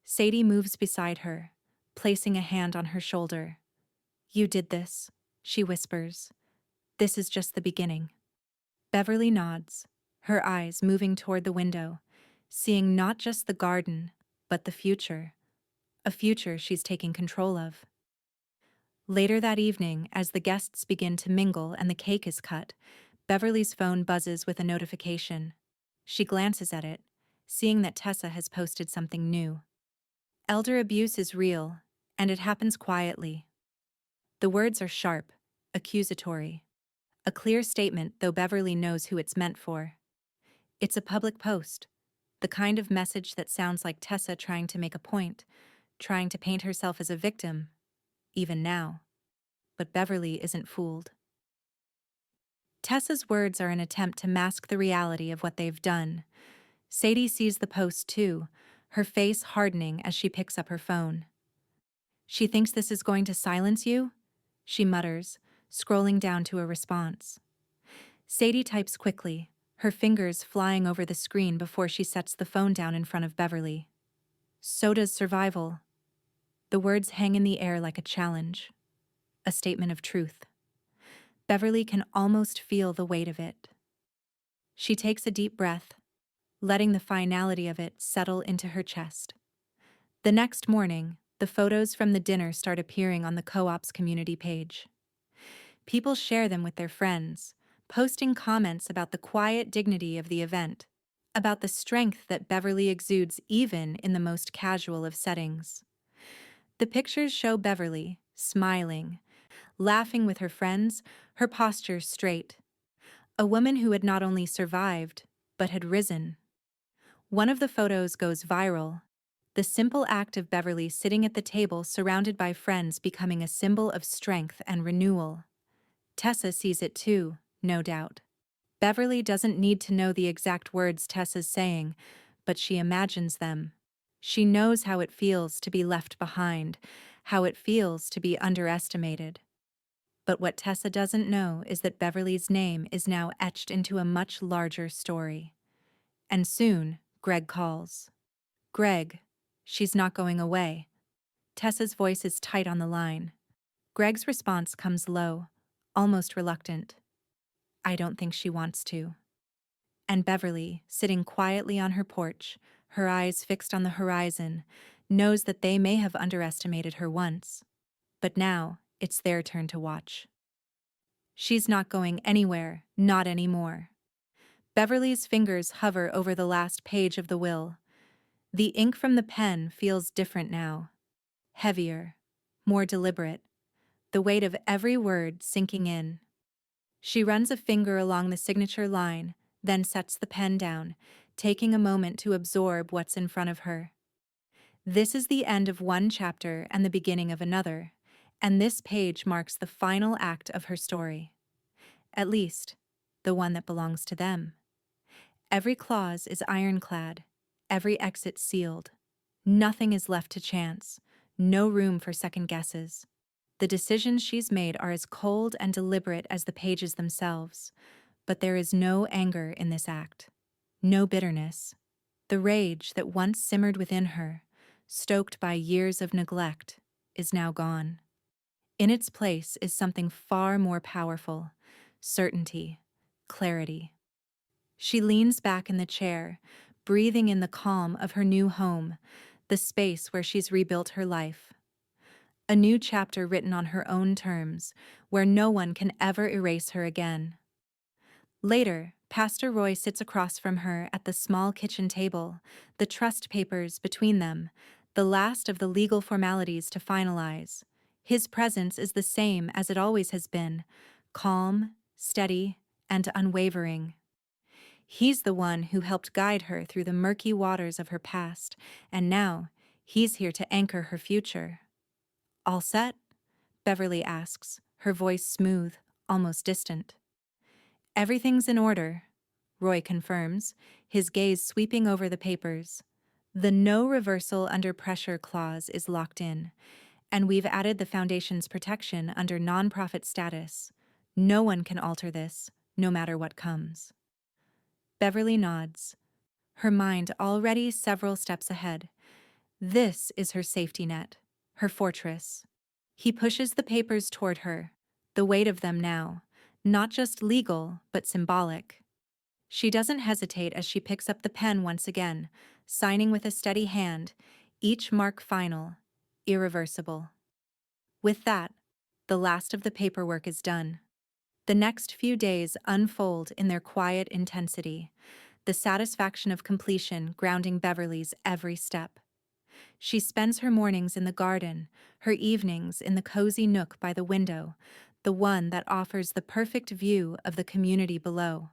Sadie moves beside her, placing a hand on her shoulder. "You did this," she whispers. "This is just the beginning." Beverly nods, her eyes moving toward the window, seeing not just the garden, but the future. A future she's taking control of. Later that evening, as the guests begin to mingle and the cake is cut, Beverly's phone buzzes with a notification. She glances at it, seeing that Tessa has posted something new. Elder abuse is real, and it happens quietly. The words are sharp, accusatory. A clear statement, though Beverly knows who it's meant for. It's a public post, the kind of message that sounds like Tessa trying to make a point, trying to paint herself as a victim, even now. But Beverly isn't fooled. Tessa's words are an attempt to mask the reality of what they've done. Sadie sees the post too, her face hardening as she picks up her phone. "She thinks this is going to silence you?" she mutters, scrolling down to a response. Sadie types quickly, her fingers flying over the screen before she sets the phone down in front of Beverly. "So does survival." The words hang in the air like a challenge, a statement of truth. Beverly can almost feel the weight of it. She takes a deep breath, letting the finality of it settle into her chest. The next morning, the photos from the dinner start appearing on the co-op's community page. People share them with their friends, posting comments about the quiet dignity of the event, about the strength that Beverly exudes even in the most casual of settings. The pictures show Beverly, smiling, laughing with her friends, her posture straight. A woman who had not only survived, but had risen. One of the photos goes viral, the simple act of Beverly sitting at the table surrounded by friends becoming a symbol of strength and renewal. Tessa sees it too, no doubt. Beverly doesn't need to know the exact words Tessa's saying, but she imagines them. She knows how it feels to be left behind, how it feels to be underestimated. But what Tessa doesn't know is that Beverly's name is now etched into a much larger story. And soon, Greg calls. "Greg, she's not going away." Tessa's voice is tight on the line. Greg's response comes low, almost reluctant. "I don't think she wants to." And Beverly, sitting quietly on her porch, her eyes fixed on the horizon, knows that they may have underestimated her once. But now, it's their turn to watch. She's not going anywhere, not anymore. Beverly's fingers hover over the last page of the will. The ink from the pen feels different now. Heavier, more deliberate, the weight of every word sinking in. She runs a finger along the signature line, then sets the pen down, taking a moment to absorb what's in front of her. This is the end of one chapter and the beginning of another, and this page marks the final act of her story. At least, the one that belongs to them. Every clause is ironclad, every exit sealed. Nothing is left to chance, no room for second guesses. The decisions she's made are as cold and deliberate as the pages themselves, but there is no anger in this act, no bitterness. The rage that once simmered within her, stoked by years of neglect, is now gone. In its place is something far more powerful: certainty, clarity. She leans back in the chair, breathing in the calm of her new home, the space where she's rebuilt her life. A new chapter written on her own terms, where no one can ever erase her again. Later, Pastor Roy sits across from her at the small kitchen table, the trust papers between them, the last of the legal formalities to finalize. His presence is the same as it always has been, calm, steady, and unwavering. He's the one who helped guide her through the murky waters of her past, and now he's here to anchor her future. "All set?" Beverly asks, her voice smooth, almost distant. "Everything's in order," Roy confirms, his gaze sweeping over the papers. "The no reversal under pressure clause is locked in, and we've added the Foundation's protection under nonprofit status. No one can alter this, no matter what comes." Beverly nods, her mind already several steps ahead. This is her safety net, her fortress. He pushes the papers toward her, the weight of them now, not just legal, but symbolic. She doesn't hesitate as she picks up the pen once again, signing with a steady hand, each mark final, irreversible. With that, the last of the paperwork is done. The next few days unfold in their quiet intensity, the satisfaction of completion grounding Beverly's every step. She spends her mornings in the garden, her evenings in the cozy nook by the window, the one that offers the perfect view of the community below.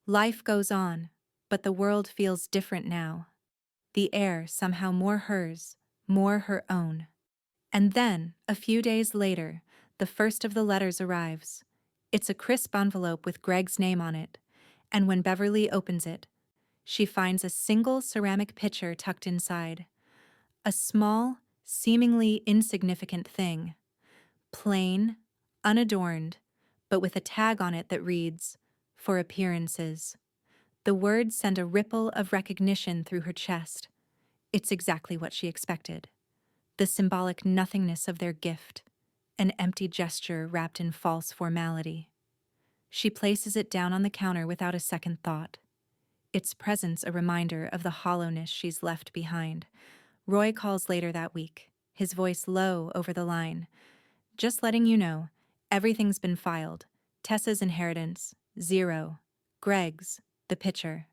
Life goes on, but the world feels different now. The air somehow more hers, more her own. And then, a few days later, the first of the letters arrives. It's a crisp envelope with Greg's name on it, and when Beverly opens it, she finds a single ceramic pitcher tucked inside. A small, seemingly insignificant thing. Plain, unadorned, but with a tag on it that reads, "For appearances." The words send a ripple of recognition through her chest. It's exactly what she expected. The symbolic nothingness of their gift, an empty gesture wrapped in false formality. She places it down on the counter without a second thought. Its presence a reminder of the hollowness she's left behind. Roy calls later that week, his voice low over the line. "Just letting you know, everything's been filed. Tessa's inheritance, 0. Greg's, the pitcher.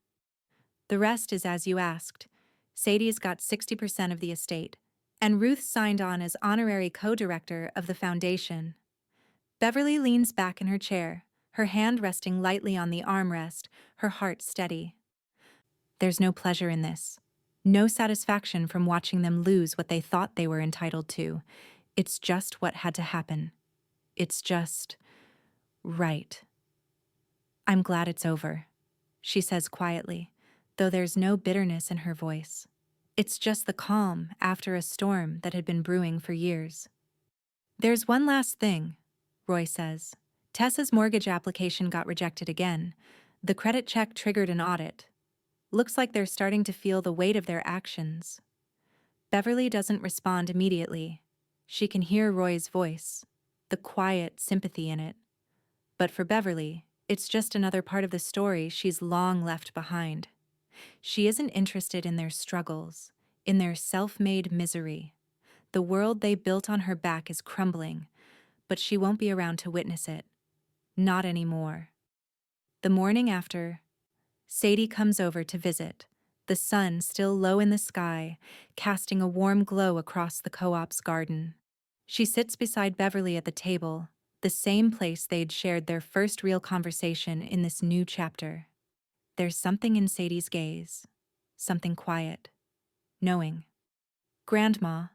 The rest is as you asked. Sadie's got 60% of the estate, and Ruth signed on as honorary co-director of the foundation." Beverly leans back in her chair, her hand resting lightly on the armrest, her heart steady. There's no pleasure in this. No satisfaction from watching them lose what they thought they were entitled to. It's just what had to happen. It's just right. "I'm glad it's over," she says quietly, though there's no bitterness in her voice. It's just the calm after a storm that had been brewing for years. "There's one last thing," Roy says. "Tessa's mortgage application got rejected again. The credit check triggered an audit. Looks like they're starting to feel the weight of their actions." Beverly doesn't respond immediately. She can hear Roy's voice, the quiet sympathy in it. But for Beverly, it's just another part of the story she's long left behind. She isn't interested in their struggles, in their self-made misery. The world they built on her back is crumbling, but she won't be around to witness it. Not anymore. The morning after, Sadie comes over to visit, the sun still low in the sky, casting a warm glow across the co-op's garden. She sits beside Beverly at the table, the same place they'd shared their first real conversation in this new chapter. There's something in Sadie's gaze, something quiet, knowing. "Grandma,"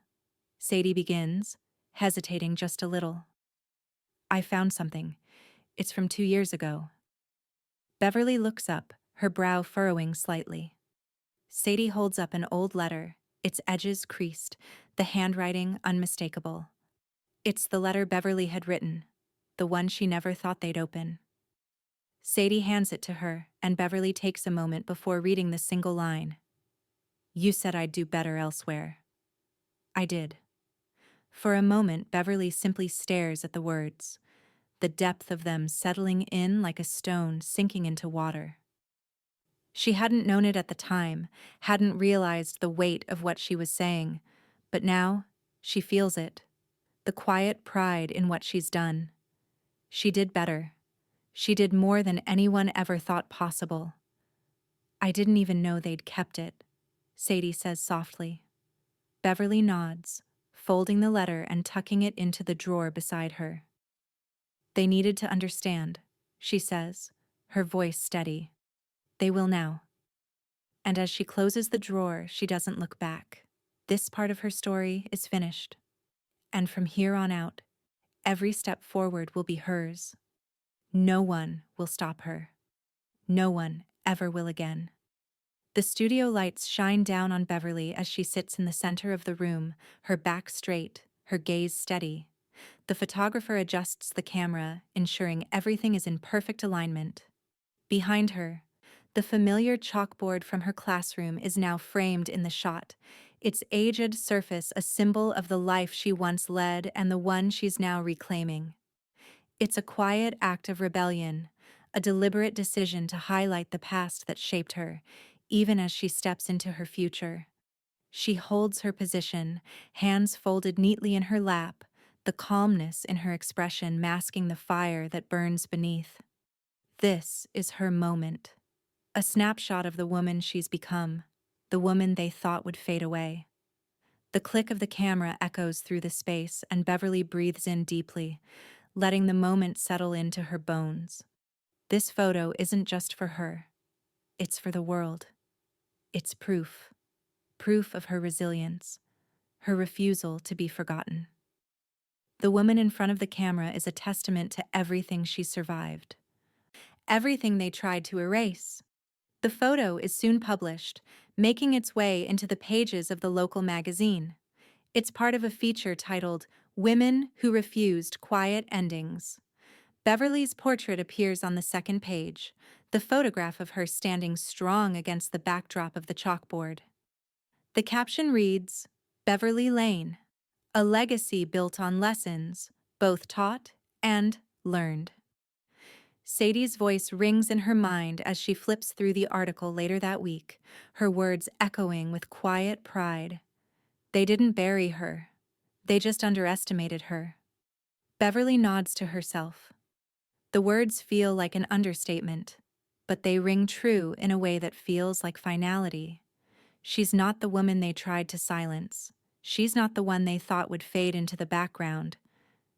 Sadie begins, hesitating just a little. "I found something. It's from 2 years ago." Beverly looks up, her brow furrowing slightly. Sadie holds up an old letter, its edges creased, the handwriting unmistakable. It's the letter Beverly had written, the one she never thought they'd open. Sadie hands it to her, and Beverly takes a moment before reading the single line. "You said I'd do better elsewhere." "I did." For a moment, Beverly simply stares at the words, the depth of them settling in like a stone sinking into water. She hadn't known it at the time, hadn't realized the weight of what she was saying, but now she feels it, the quiet pride in what she's done. She did better. She did more than anyone ever thought possible. "I didn't even know they'd kept it," Sadie says softly. Beverly nods, folding the letter and tucking it into the drawer beside her. "They needed to understand," she says, her voice steady. "They will now." And as she closes the drawer, she doesn't look back. This part of her story is finished. And from here on out, every step forward will be hers. No one will stop her. No one ever will again. The studio lights shine down on Beverly as she sits in the center of the room, her back straight, her gaze steady. The photographer adjusts the camera, ensuring everything is in perfect alignment. Behind her, the familiar chalkboard from her classroom is now framed in the shot, its aged surface a symbol of the life she once led and the one she's now reclaiming. It's a quiet act of rebellion, a deliberate decision to highlight the past that shaped her, even as she steps into her future. She holds her position, hands folded neatly in her lap, the calmness in her expression masking the fire that burns beneath. This is her moment. A snapshot of the woman she's become, the woman they thought would fade away. The click of the camera echoes through the space, and Beverly breathes in deeply, letting the moment settle into her bones. This photo isn't just for her, it's for the world. It's proof. Proof of her resilience, her refusal to be forgotten. The woman in front of the camera is a testament to everything she survived, everything they tried to erase. The photo is soon published, making its way into the pages of the local magazine. It's part of a feature titled Women Who Refused Quiet Endings. Beverly's portrait appears on the second page, the photograph of her standing strong against the backdrop of the chalkboard. The caption reads, Beverly Lane, a legacy built on lessons, both taught and learned. Sadie's voice rings in her mind as she flips through the article later that week, her words echoing with quiet pride. They didn't bury her. They just underestimated her. Beverly nods to herself. The words feel like an understatement, but they ring true in a way that feels like finality. She's not the woman they tried to silence. She's not the one they thought would fade into the background.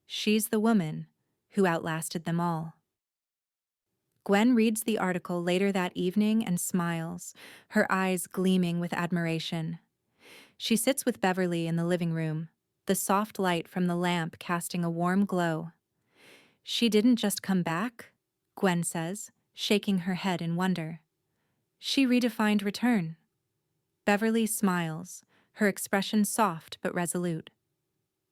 She's the woman who outlasted them all. Gwen reads the article later that evening and smiles, her eyes gleaming with admiration. She sits with Beverly in the living room, the soft light from the lamp casting a warm glow. She didn't just come back, Gwen says, shaking her head in wonder. She redefined return. Beverly smiles, her expression soft but resolute.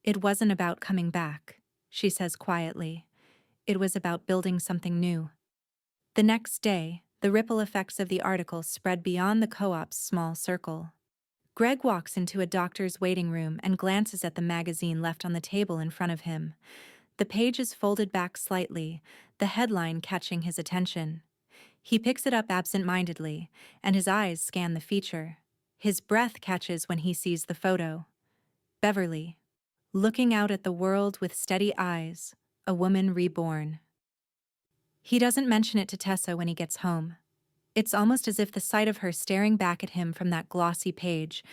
It wasn't about coming back, she says quietly. It was about building something new. The next day, the ripple effects of the article spread beyond the co-op's small circle. Greg walks into a doctor's waiting room and glances at the magazine left on the table in front of him. The page is folded back slightly, the headline catching his attention. He picks it up absent-mindedly, and his eyes scan the feature. His breath catches when he sees the photo. Beverly, looking out at the world with steady eyes, a woman reborn. He doesn't mention it to Tessa when he gets home. It's almost as if the sight of her staring back at him from that glossy page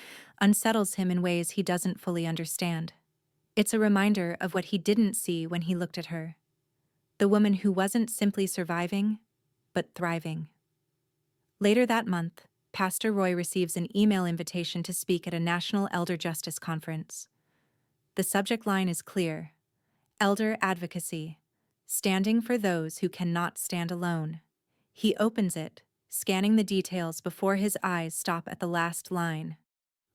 unsettles him in ways he doesn't fully understand. It's a reminder of what he didn't see when he looked at her. The woman who wasn't simply surviving, but thriving. Later that month, Pastor Roy receives an email invitation to speak at a National Elder Justice Conference. The subject line is clear: Elder Advocacy, standing for those who cannot stand alone. He opens it, scanning the details before his eyes stop at the last line.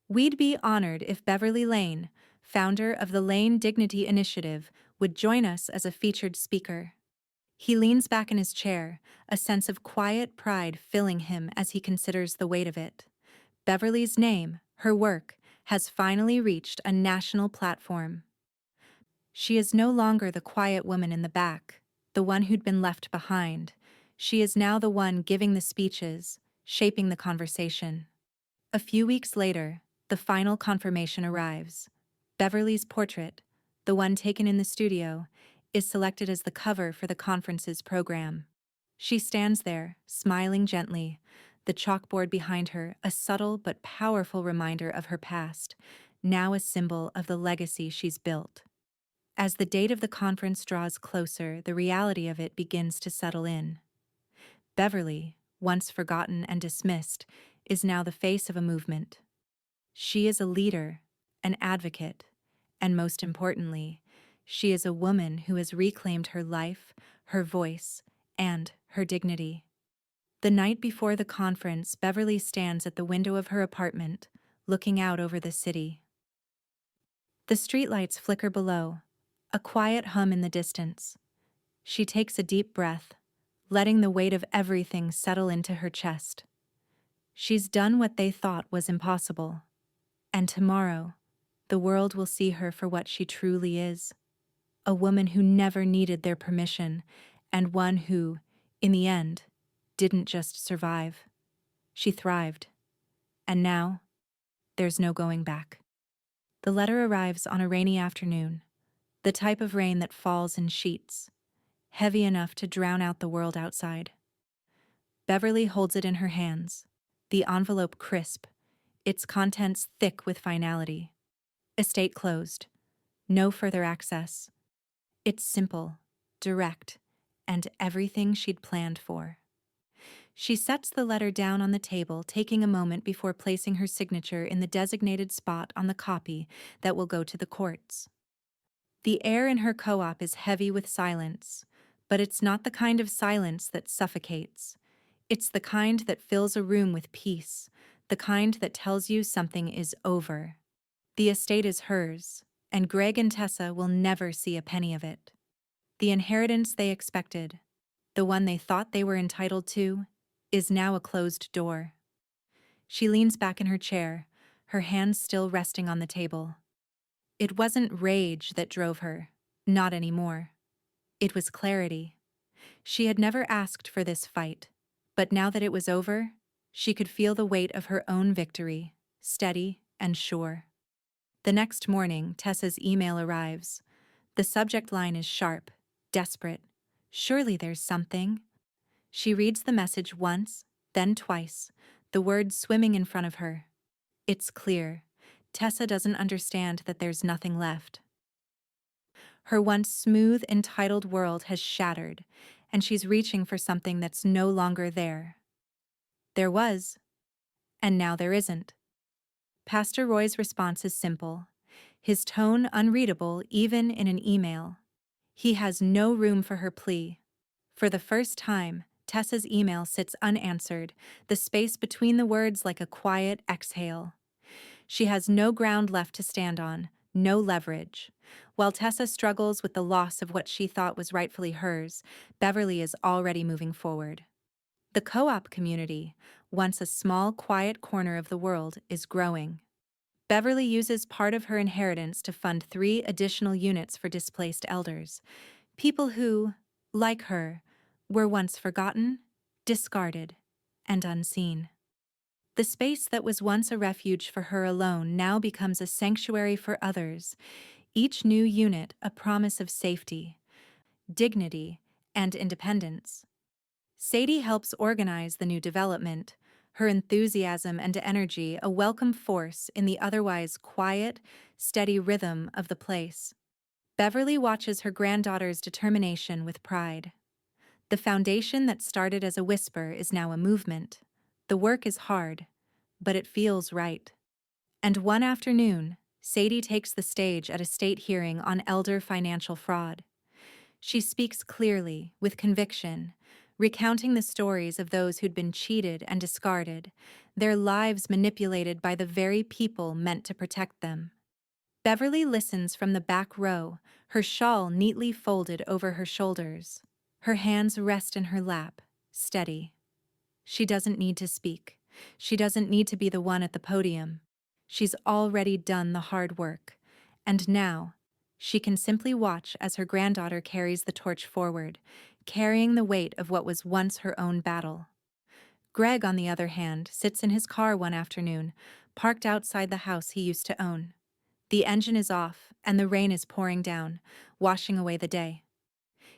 We'd be honored if Beverly Lane, founder of the Lane Dignity Initiative, would join us as a featured speaker. He leans back in his chair, a sense of quiet pride filling him as he considers the weight of it. Beverly's name, her work, has finally reached a national platform. She is no longer the quiet woman in the back, the one who'd been left behind. She is now the one giving the speeches, shaping the conversation. A few weeks later, the final confirmation arrives. Beverly's portrait, the one taken in the studio, is selected as the cover for the conference's program. She stands there, smiling gently, the chalkboard behind her a subtle but powerful reminder of her past, now a symbol of the legacy she's built. As the date of the conference draws closer, the reality of it begins to settle in. Beverly, once forgotten and dismissed, is now the face of a movement. She is a leader, an advocate, and most importantly, she is a woman who has reclaimed her life, her voice, and her dignity. The night before the conference, Beverly stands at the window of her apartment, looking out over the city. The streetlights flicker below, a quiet hum in the distance. She takes a deep breath, letting the weight of everything settle into her chest. She's done what they thought was impossible. And tomorrow, the world will see her for what she truly is, a woman who never needed their permission, and one who, in the end, didn't just survive. She thrived. And now, there's no going back. The letter arrives on a rainy afternoon, the type of rain that falls in sheets, heavy enough to drown out the world outside. Beverly holds it in her hands, the envelope crisp, its contents thick with finality. Estate closed. No further access. It's simple, direct, and everything she'd planned for. She sets the letter down on the table, taking a moment before placing her signature in the designated spot on the copy that will go to the courts. The air in her co-op is heavy with silence, but it's not the kind of silence that suffocates. It's the kind that fills a room with peace, the kind that tells you something is over. The estate is hers, and Greg and Tessa will never see a penny of it. The inheritance they expected, the one they thought they were entitled to, is now a closed door. She leans back in her chair, her hands still resting on the table. It wasn't rage that drove her, not anymore. It was clarity. She had never asked for this fight, but now that it was over, she could feel the weight of her own victory, steady and sure. The next morning, Tessa's email arrives. The subject line is sharp, desperate. Surely there's something. She reads the message once, then twice, the words swimming in front of her. It's clear. Tessa doesn't understand that there's nothing left. Her once smooth, entitled world has shattered, and she's reaching for something that's no longer there. There was, and now there isn't. Pastor Roy's response is simple, his tone unreadable even in an email. He has no room for her plea. For the first time, Tessa's email sits unanswered, the space between the words like a quiet exhale. She has no ground left to stand on, no leverage. While Tessa struggles with the loss of what she thought was rightfully hers, Beverly is already moving forward. The co-op community, once a small, quiet corner of the world, is growing. Beverly uses part of her inheritance to fund 3 additional units for displaced elders, people who, like her, were once forgotten, discarded, and unseen. The space that was once a refuge for her alone now becomes a sanctuary for others, each new unit a promise of safety, dignity, and independence. Sadie helps organize the new development, her enthusiasm and energy a welcome force in the otherwise quiet, steady rhythm of the place. Beverly watches her granddaughter's determination with pride. The foundation that started as a whisper is now a movement. The work is hard, but it feels right. And one afternoon, Sadie takes the stage at a state hearing on elder financial fraud. She speaks clearly, with conviction, recounting the stories of those who'd been cheated and discarded, their lives manipulated by the very people meant to protect them. Beverly listens from the back row, her shawl neatly folded over her shoulders. Her hands rest in her lap, steady. She doesn't need to speak. She doesn't need to be the one at the podium. She's already done the hard work. And now, she can simply watch as her granddaughter carries the torch forward, carrying the weight of what was once her own battle. Greg, on the other hand, sits in his car one afternoon, parked outside the house he used to own. The engine is off, and the rain is pouring down, washing away the day.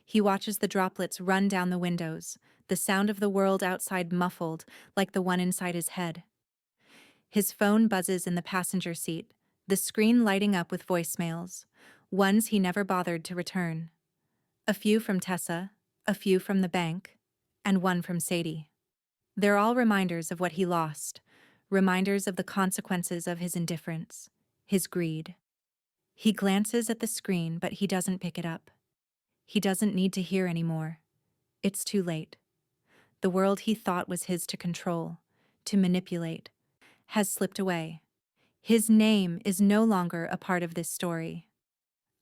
He watches the droplets run down the windows, the sound of the world outside muffled like the one inside his head. His phone buzzes in the passenger seat, the screen lighting up with voicemails, ones he never bothered to return. A few from Tessa, a few from the bank, and one from Sadie. They're all reminders of what he lost, reminders of the consequences of his indifference, his greed. He glances at the screen, but he doesn't pick it up. He doesn't need to hear anymore. It's too late. The world he thought was his to control, to manipulate, has slipped away. His name is no longer a part of this story.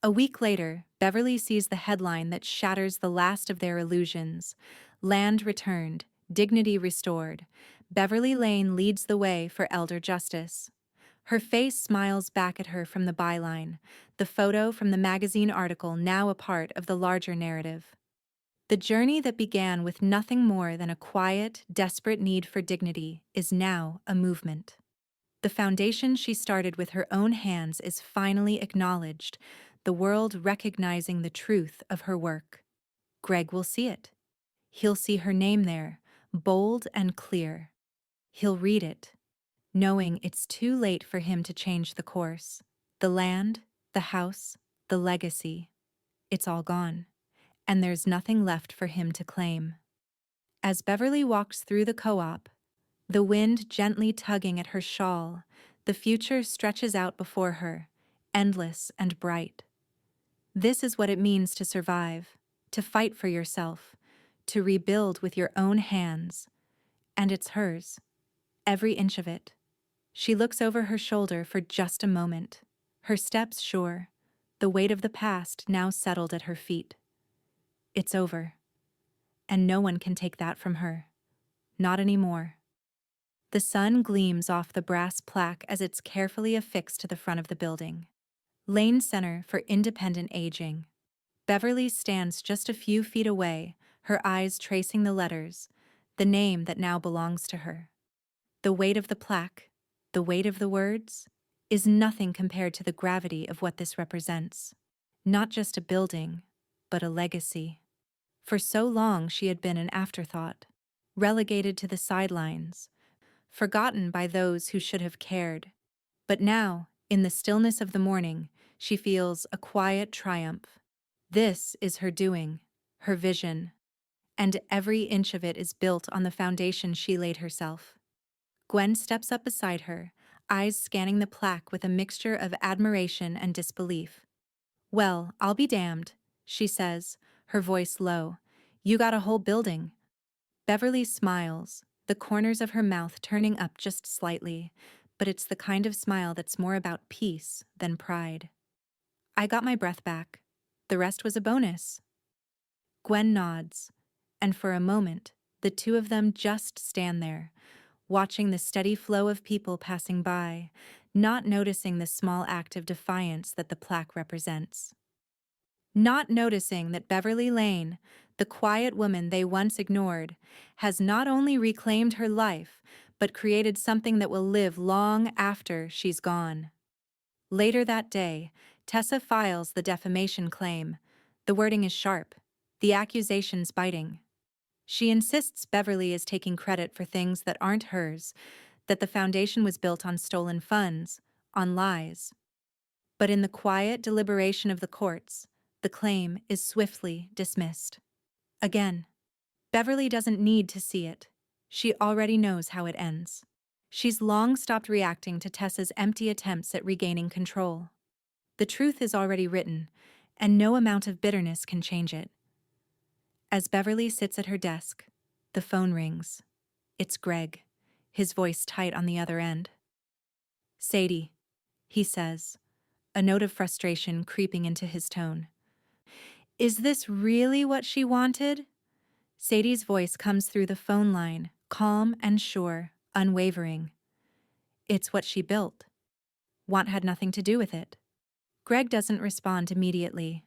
A week later, Beverly sees the headline that shatters the last of their illusions. Land returned, dignity restored. Beverly Lane leads the way for elder justice. Her face smiles back at her from the byline, the photo from the magazine article now a part of the larger narrative. The journey that began with nothing more than a quiet, desperate need for dignity is now a movement. The foundation she started with her own hands is finally acknowledged, the world recognizing the truth of her work. Greg will see it. He'll see her name there, bold and clear. He'll read it, knowing it's too late for him to change the course. The land, the house, the legacy, it's all gone, and there's nothing left for him to claim. As Beverly walks through the co-op, the wind gently tugging at her shawl, the future stretches out before her, endless and bright. This is what it means to survive, to fight for yourself, to rebuild with your own hands. And it's hers, every inch of it. She looks over her shoulder for just a moment, her steps sure, the weight of the past now settled at her feet. It's over. And no one can take that from her. Not anymore. The sun gleams off the brass plaque as it's carefully affixed to the front of the building. Lane Center for Independent Aging. Beverly stands just a few feet away, her eyes tracing the letters, the name that now belongs to her. The weight of the plaque, the weight of the words, is nothing compared to the gravity of what this represents. Not just a building, but a legacy. For so long she had been an afterthought, relegated to the sidelines, forgotten by those who should have cared. But now, in the stillness of the morning, she feels a quiet triumph. This is her doing, her vision, and every inch of it is built on the foundation she laid herself. Gwen steps up beside her, eyes scanning the plaque with a mixture of admiration and disbelief. "Well, I'll be damned," she says, her voice low. "You got a whole building." Beverly smiles, the corners of her mouth turning up just slightly, but it's the kind of smile that's more about peace than pride. "I got my breath back. The rest was a bonus." Gwen nods, and for a moment, the two of them just stand there, watching the steady flow of people passing by, not noticing the small act of defiance that the plaque represents. Not noticing that Beverly Lane, the quiet woman they once ignored, has not only reclaimed her life, but created something that will live long after she's gone. Later that day, Tessa files the defamation claim. The wording is sharp, the accusations biting. She insists Beverly is taking credit for things that aren't hers, that the foundation was built on stolen funds, on lies. But in the quiet deliberation of the courts, the claim is swiftly dismissed. Again, Beverly doesn't need to see it. She already knows how it ends. She's long stopped reacting to Tessa's empty attempts at regaining control. The truth is already written, and no amount of bitterness can change it. As Beverly sits at her desk, the phone rings. It's Greg, his voice tight on the other end. "Sadie," he says, a note of frustration creeping into his tone. "Is this really what she wanted?" Sadie's voice comes through the phone line, calm and sure, unwavering. "It's what she built. Want had nothing to do with it." Greg doesn't respond immediately.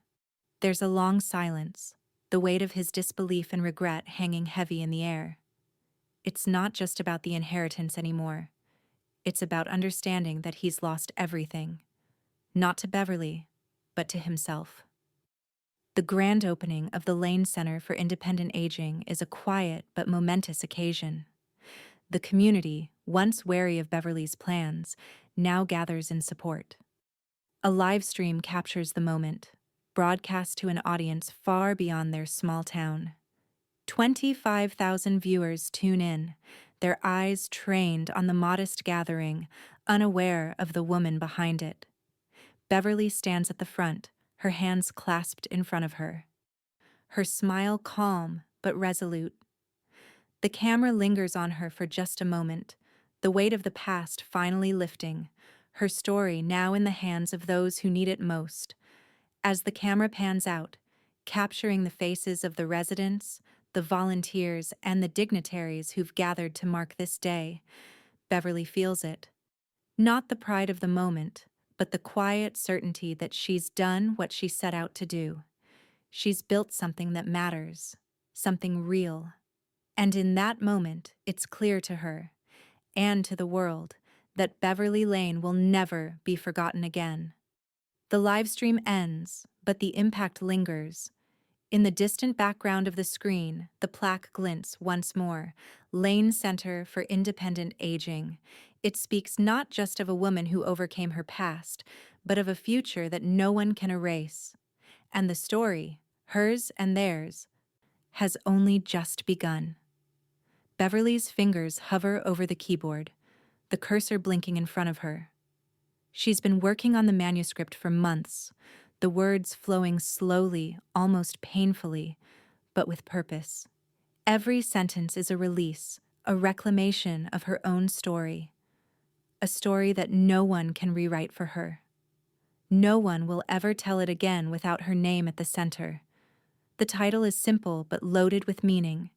There's a long silence, the weight of his disbelief and regret hanging heavy in the air. It's not just about the inheritance anymore. It's about understanding that he's lost everything. Not to Beverly, but to himself. The grand opening of the Lane Center for Independent Aging is a quiet but momentous occasion. The community, once wary of Beverly's plans, now gathers in support. A live stream captures the moment, broadcast to an audience far beyond their small town. 25,000 viewers tune in, their eyes trained on the modest gathering, unaware of the woman behind it. Beverly stands at the front, her hands clasped in front of her. Her smile calm but resolute. The camera lingers on her for just a moment, the weight of the past finally lifting, her story now in the hands of those who need it most. As the camera pans out, capturing the faces of the residents, the volunteers, and the dignitaries who've gathered to mark this day, Beverly feels it. Not the pride of the moment, but the quiet certainty that she's done what she set out to do. She's built something that matters, something real. And in that moment, it's clear to her, and to the world, that Beverly Lane will never be forgotten again. The live stream ends, but the impact lingers. In the distant background of the screen, the plaque glints once more. Lane Center for Independent Aging. It speaks not just of a woman who overcame her past, but of a future that no one can erase. And the story, hers and theirs, has only just begun. Beverly's fingers hover over the keyboard, the cursor blinking in front of her. She's been working on the manuscript for months, the words flowing slowly, almost painfully, but with purpose. Every sentence is a release, a reclamation of her own story, a story that no one can rewrite for her. No one will ever tell it again without her name at the center. The title is simple but loaded with meaning: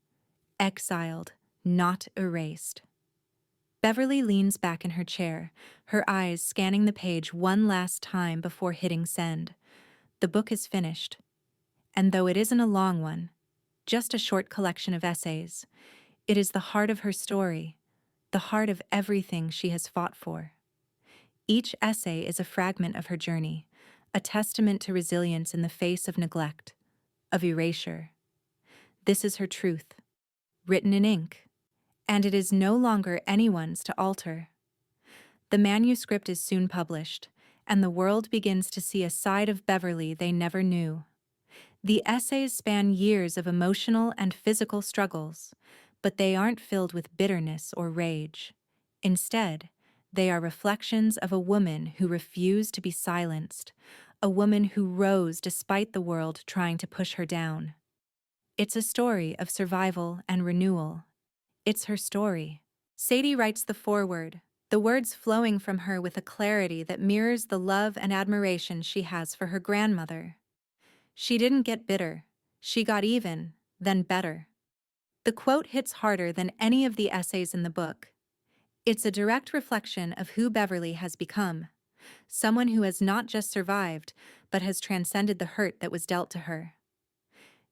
Exiled, Not Erased. Beverly leans back in her chair, her eyes scanning the page one last time before hitting send. The book is finished. And though it isn't a long one, just a short collection of essays, it is the heart of her story, the heart of everything she has fought for. Each essay is a fragment of her journey, a testament to resilience in the face of neglect, of erasure. This is her truth, written in ink, and it is no longer anyone's to alter. The manuscript is soon published, and the world begins to see a side of Beverly they never knew. The essays span years of emotional and physical struggles, but they aren't filled with bitterness or rage. Instead, they are reflections of a woman who refused to be silenced, a woman who rose despite the world trying to push her down. It's a story of survival and renewal. It's her story. Sadie writes the foreword, the words flowing from her with a clarity that mirrors the love and admiration she has for her grandmother. She didn't get bitter. She got even, then better. The quote hits harder than any of the essays in the book. It's a direct reflection of who Beverly has become, someone who has not just survived, but has transcended the hurt that was dealt to her.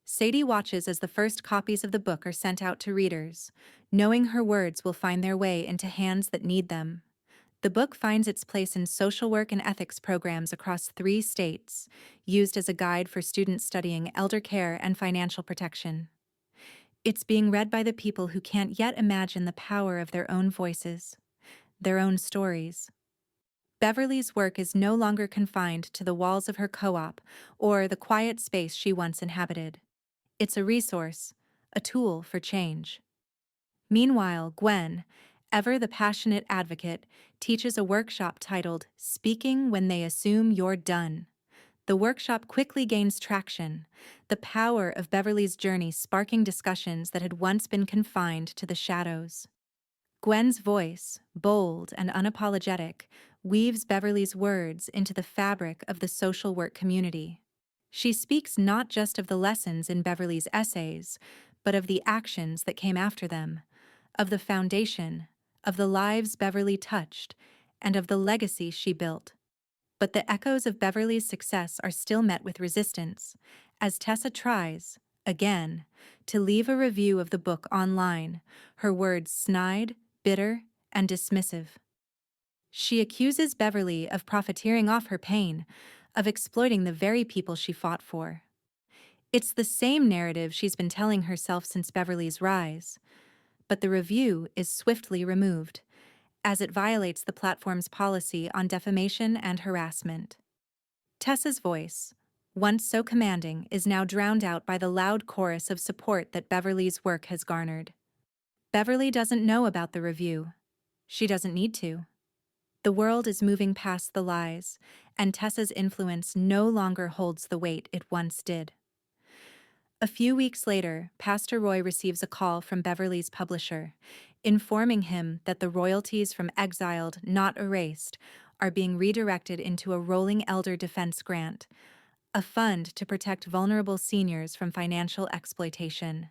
Sadie watches as the first copies of the book are sent out to readers, knowing her words will find their way into hands that need them. The book finds its place in social work and ethics programs across 3 states, used as a guide for students studying elder care and financial protection. It's being read by the people who can't yet imagine the power of their own voices, their own stories. Beverly's work is no longer confined to the walls of her co-op or the quiet space she once inhabited. It's a resource, a tool for change. Meanwhile, Gwen, ever the passionate advocate, teaches a workshop titled Speaking When They Assume You're Done. The workshop quickly gains traction, the power of Beverly's journey sparking discussions that had once been confined to the shadows. Gwen's voice, bold and unapologetic, weaves Beverly's words into the fabric of the social work community. She speaks not just of the lessons in Beverly's essays, but of the actions that came after them, of the foundation, of the lives Beverly touched, and of the legacy she built. But the echoes of Beverly's success are still met with resistance, as Tessa tries, again, to leave a review of the book online, her words snide, bitter, and dismissive. She accuses Beverly of profiteering off her pain, of exploiting the very people she fought for. It's the same narrative she's been telling herself since Beverly's rise, but the review is swiftly removed, as it violates the platform's policy on defamation and harassment. Tessa's voice, once so commanding, is now drowned out by the loud chorus of support that Beverly's work has garnered. Beverly doesn't know about the review. She doesn't need to. The world is moving past the lies, and Tessa's influence no longer holds the weight it once did. A few weeks later, Pastor Roy receives a call from Beverly's publisher, informing him that the royalties from Exiled, Not Erased are being redirected into a rolling elder defense grant, a fund to protect vulnerable seniors from financial exploitation.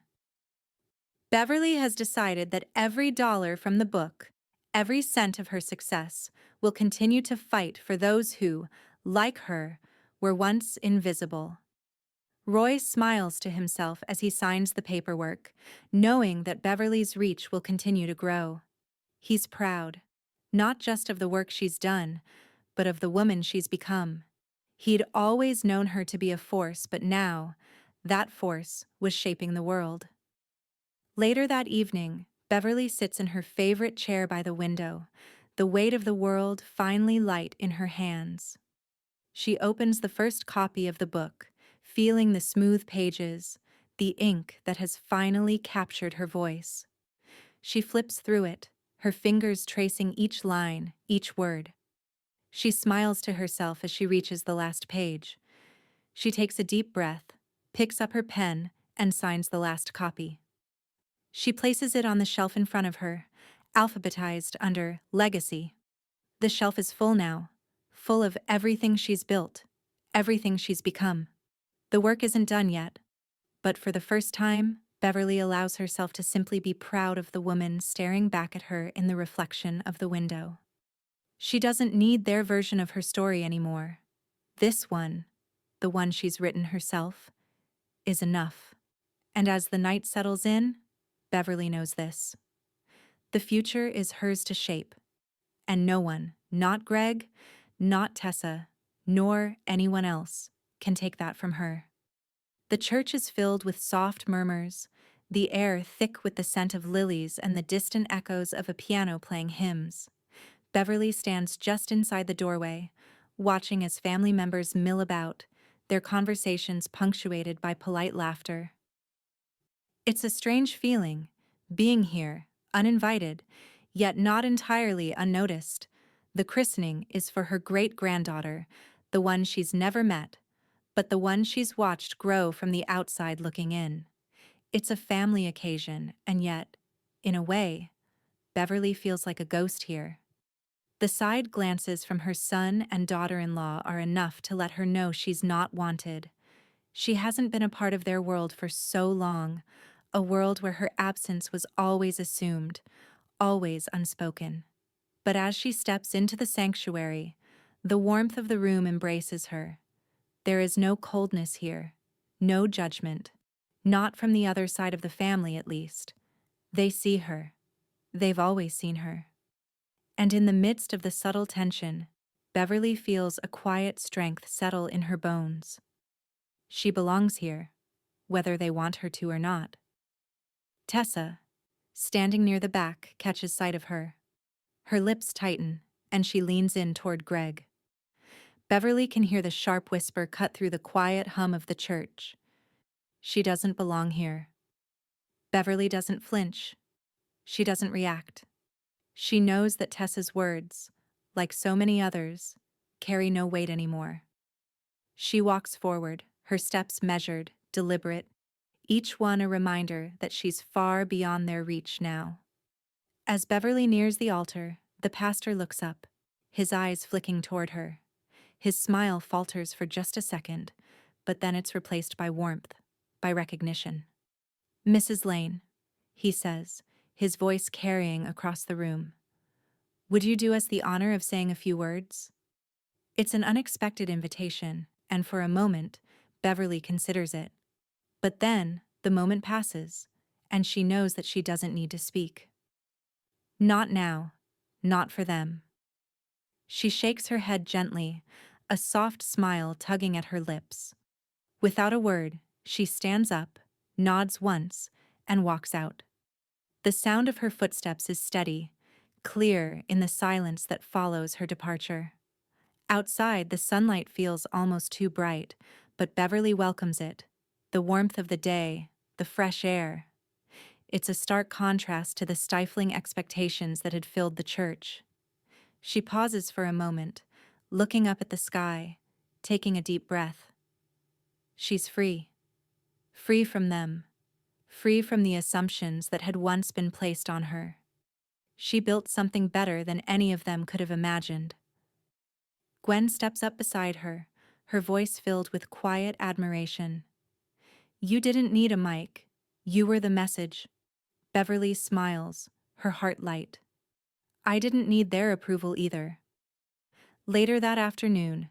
Beverly has decided that every dollar from the book, Every cent of her success will continue to fight for those who, like her, were once invisible. Roy smiles to himself as he signs the paperwork, knowing that Beverly's reach will continue to grow. He's proud, not just of the work she's done, but of the woman she's become. He'd always known her to be a force, but now, that force was shaping the world. Later that evening, Beverly sits in her favorite chair by the window, the weight of the world finally light in her hands. She opens the first copy of the book, feeling the smooth pages, the ink that has finally captured her voice. She flips through it, her fingers tracing each line, each word. She smiles to herself as she reaches the last page. She takes a deep breath, picks up her pen, and signs the last copy. She places it on the shelf in front of her, alphabetized under Legacy. The shelf is full now, full of everything she's built, everything she's become. The work isn't done yet, but for the first time, Beverly allows herself to simply be proud of the woman staring back at her in the reflection of the window. She doesn't need their version of her story anymore. This one, the one she's written herself, is enough. And as the night settles in, Beverly knows this. The future is hers to shape, and no one, not Greg, not Tessa, nor anyone else, can take that from her. The church is filled with soft murmurs, the air thick with the scent of lilies and the distant echoes of a piano playing hymns. Beverly stands just inside the doorway, watching as family members mill about, their conversations punctuated by polite laughter. It's a strange feeling, being here, uninvited, yet not entirely unnoticed. The christening is for her great-granddaughter, the one she's never met, but the one she's watched grow from the outside looking in. It's a family occasion, and yet, in a way, Beverly feels like a ghost here. The side glances from her son and daughter-in-law are enough to let her know she's not wanted. She hasn't been a part of their world for so long, a world where her absence was always assumed, always unspoken. But as she steps into the sanctuary, the warmth of the room embraces her. There is no coldness here, no judgment, not from the other side of the family at least. They see her. They've always seen her. And in the midst of the subtle tension, Beverly feels a quiet strength settle in her bones. She belongs here, whether they want her to or not. Tessa, standing near the back, catches sight of her. Her lips tighten, and she leans in toward Greg. Beverly can hear the sharp whisper cut through the quiet hum of the church. She doesn't belong here. Beverly doesn't flinch. She doesn't react. She knows that Tessa's words, like so many others, carry no weight anymore. She walks forward, her steps measured, deliberate, each one a reminder that she's far beyond their reach now. As Beverly nears the altar, the pastor looks up, his eyes flicking toward her. His smile falters for just a second, but then it's replaced by warmth, by recognition. "Mrs. Lane," he says, his voice carrying across the room. "Would you do us the honor of saying a few words?" It's an unexpected invitation, and for a moment, Beverly considers it. But then, the moment passes, and she knows that she doesn't need to speak. Not now, not for them. She shakes her head gently, a soft smile tugging at her lips. Without a word, she stands up, nods once, and walks out. The sound of her footsteps is steady, clear in the silence that follows her departure. Outside, the sunlight feels almost too bright, but Beverly welcomes it. The warmth of the day, the fresh air. It's a stark contrast to the stifling expectations that had filled the church. She pauses for a moment, looking up at the sky, taking a deep breath. She's free. Free from them. Free from the assumptions that had once been placed on her. She built something better than any of them could have imagined. Gwen steps up beside her, her voice filled with quiet admiration. "You didn't need a mic. You were the message." Beverly smiles, her heart light. I didn't need their approval either. Later that afternoon,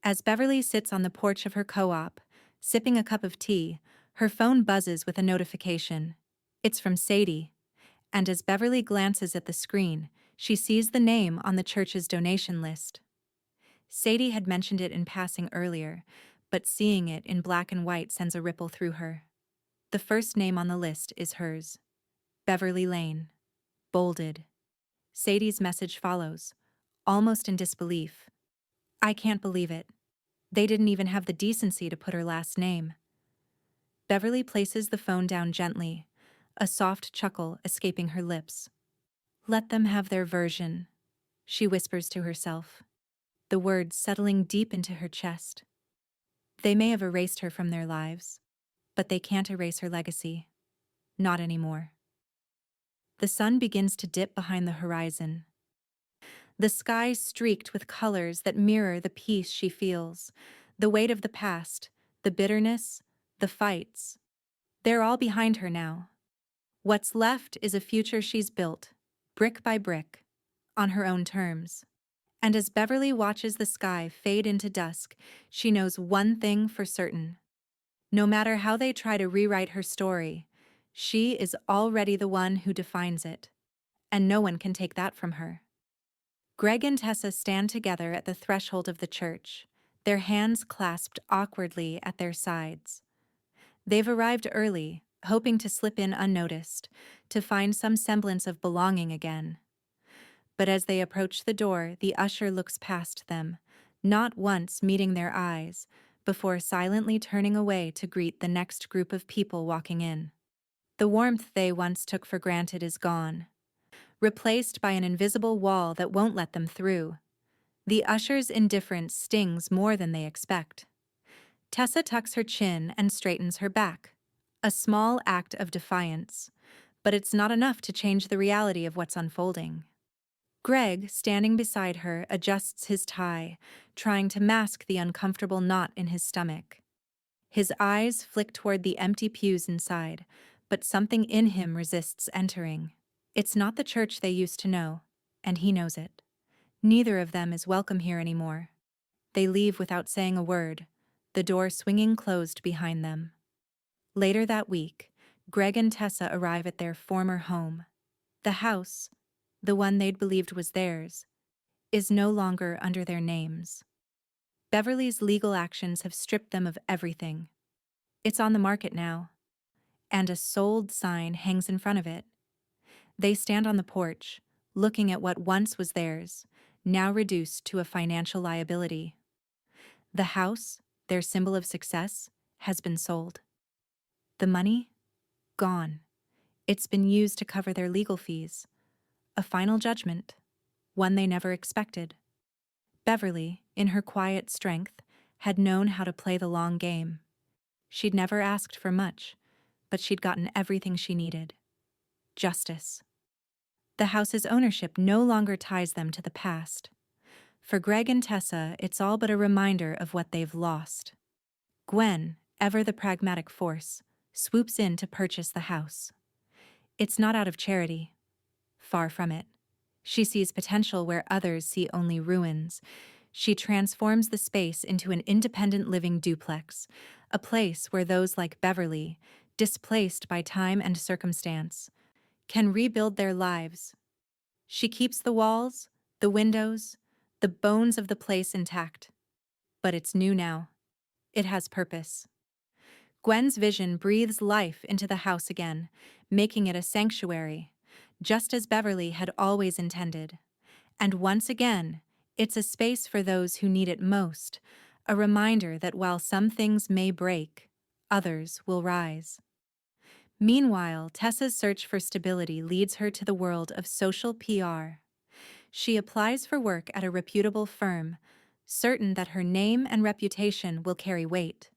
as Beverly sits on the porch of her co-op, sipping a cup of tea, her phone buzzes with a notification. It's from Sadie, and as Beverly glances at the screen, she sees the name on the church's donation list. Sadie had mentioned it in passing earlier, but seeing it in black and white sends a ripple through her. The first name on the list is hers. Beverly Lane. Bolded. Sadie's message follows, almost in disbelief. I can't believe it. They didn't even have the decency to put her last name. Beverly places the phone down gently, a soft chuckle escaping her lips. Let them have their version, she whispers to herself, the words settling deep into her chest. They may have erased her from their lives, but they can't erase her legacy. Not anymore. The sun begins to dip behind the horizon. The sky streaked with colors that mirror the peace she feels, the weight of the past, the bitterness, the fights. They're all behind her now. What's left is a future she's built, brick by brick, on her own terms. And as Beverly watches the sky fade into dusk, she knows one thing for certain. No matter how they try to rewrite her story, she is already the one who defines it, and no one can take that from her. Greg and Tessa stand together at the threshold of the church, their hands clasped awkwardly at their sides. They've arrived early, hoping to slip in unnoticed, to find some semblance of belonging again. But as they approach the door, the usher looks past them, not once meeting their eyes, before silently turning away to greet the next group of people walking in. The warmth they once took for granted is gone, replaced by an invisible wall that won't let them through. The usher's indifference stings more than they expect. Tessa tucks her chin and straightens her back, a small act of defiance, but it's not enough to change the reality of what's unfolding. Greg, standing beside her, adjusts his tie, trying to mask the uncomfortable knot in his stomach. His eyes flick toward the empty pews inside, but something in him resists entering. It's not the church they used to know, and he knows it. Neither of them is welcome here anymore. They leave without saying a word, the door swinging closed behind them. Later that week, Greg and Tessa arrive at their former home. The house, the one they'd believed was theirs, is no longer under their names. Beverly's legal actions have stripped them of everything. It's on the market now, and a sold sign hangs in front of it. They stand on the porch, looking at what once was theirs, now reduced to a financial liability. The house, their symbol of success, has been sold. The money? Gone. It's been used to cover their legal fees. A final judgment, one they never expected. Beverly, in her quiet strength, had known how to play the long game. She'd never asked for much, but she'd gotten everything she needed. Justice. The house's ownership no longer ties them to the past. For Greg and Tessa, it's all but a reminder of what they've lost. Gwen, ever the pragmatic force, swoops in to purchase the house. It's not out of charity. Far from it. She sees potential where others see only ruins. She transforms the space into an independent living duplex, a place where those like Beverly, displaced by time and circumstance, can rebuild their lives. She keeps the walls, the windows, the bones of the place intact. But it's new now. It has purpose. Gwen's vision breathes life into the house again, making it a sanctuary, just as Beverly had always intended. And once again, it's a space for those who need it most, a reminder that while some things may break, others will rise. Meanwhile, Tessa's search for stability leads her to the world of social PR. She applies for work at a reputable firm, certain that her name and reputation will carry weight.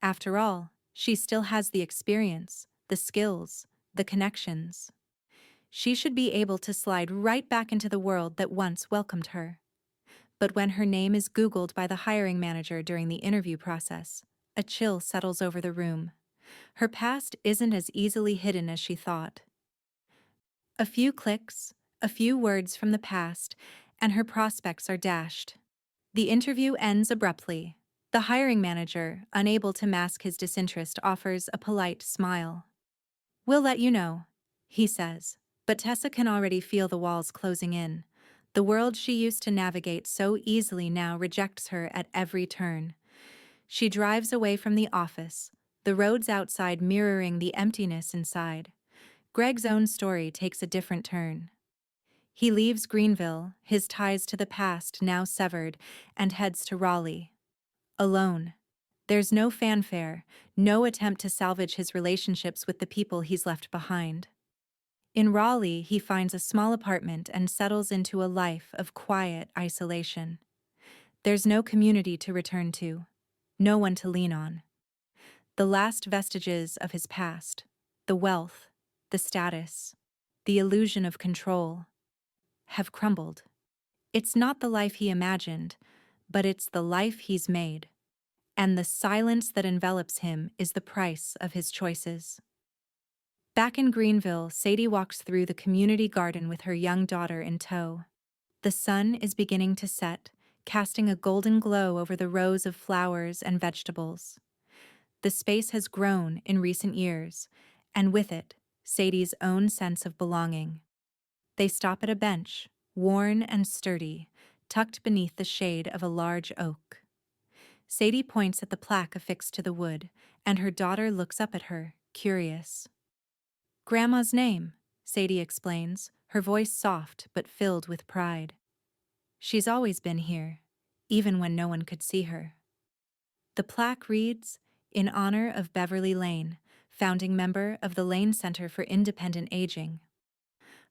After all, she still has the experience, the skills, the connections. She should be able to slide right back into the world that once welcomed her. But when her name is Googled by the hiring manager during the interview process, a chill settles over the room. Her past isn't as easily hidden as she thought. A few clicks, A few words from the past, and her prospects are dashed. The interview ends abruptly. The hiring manager, unable to mask his disinterest, offers a polite smile. "We'll let you know," he says. But Tessa can already feel the walls closing in. The world she used to navigate so easily now rejects her at every turn. She drives away from the office, the roads outside mirroring the emptiness inside. Greg's own story takes a different turn. He leaves Greenville, his ties to the past now severed, and heads to Raleigh. Alone. There's no fanfare, no attempt to salvage his relationships with the people he's left behind. In Raleigh, he finds a small apartment and settles into a life of quiet isolation. There's no community to return to, no one to lean on. The last vestiges of his past, the wealth, the status, the illusion of control, have crumbled. It's not the life he imagined, but it's the life he's made. And the silence that envelops him is the price of his choices. Back in Greenville, Sadie walks through the community garden with her young daughter in tow. The sun is beginning to set, casting a golden glow over the rows of flowers and vegetables. The space has grown in recent years, and with it, Sadie's own sense of belonging. They stop at a bench, worn and sturdy, tucked beneath the shade of a large oak. Sadie points at the plaque affixed to the wood, and her daughter looks up at her, curious. "Grandma's name," Sadie explains, her voice soft but filled with pride. "She's always been here, even when no one could see her." The plaque reads, "In honor of Beverly Lane, founding member of the Lane Center for Independent Aging."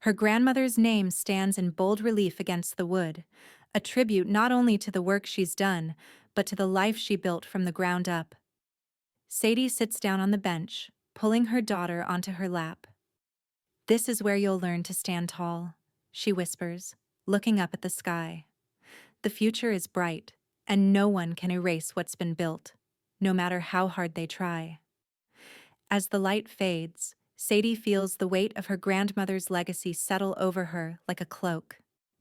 Her grandmother's name stands in bold relief against the wood, a tribute not only to the work she's done, but to the life she built from the ground up. Sadie sits down on the bench, pulling her daughter onto her lap. "This is where you'll learn to stand tall," she whispers, looking up at the sky. "The future is bright, and no one can erase what's been built, no matter how hard they try." As the light fades, Sadie feels the weight of her grandmother's legacy settle over her like a cloak.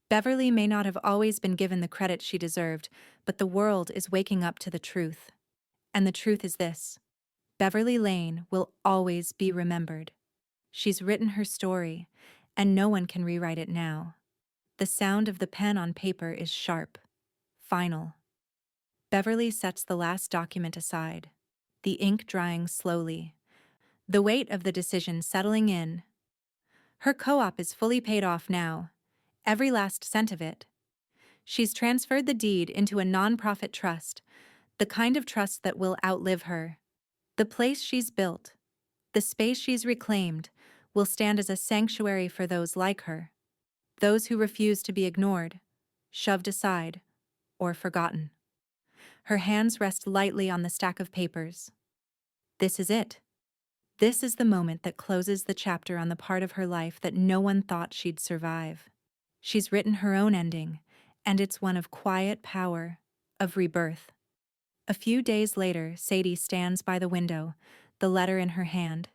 Beverly may not have always been given the credit she deserved, but the world is waking up to the truth. And the truth is this: Beverly Lane will always be remembered. She's written her story, and no one can rewrite it now. The sound of the pen on paper is sharp, final. Beverly sets the last document aside, the ink drying slowly, the weight of the decision settling in. Her co-op is fully paid off now, every last cent of it. She's transferred the deed into a nonprofit trust, the kind of trust that will outlive her. The place she's built, the space she's reclaimed, will stand as a sanctuary for those like her, those who refuse to be ignored, shoved aside, or forgotten. Her hands rest lightly on the stack of papers. This is it. This is the moment that closes the chapter on the part of her life that no one thought she'd survive. She's written her own ending, and it's one of quiet power, of rebirth. A few days later, Sadie stands by the window, the letter in her hand.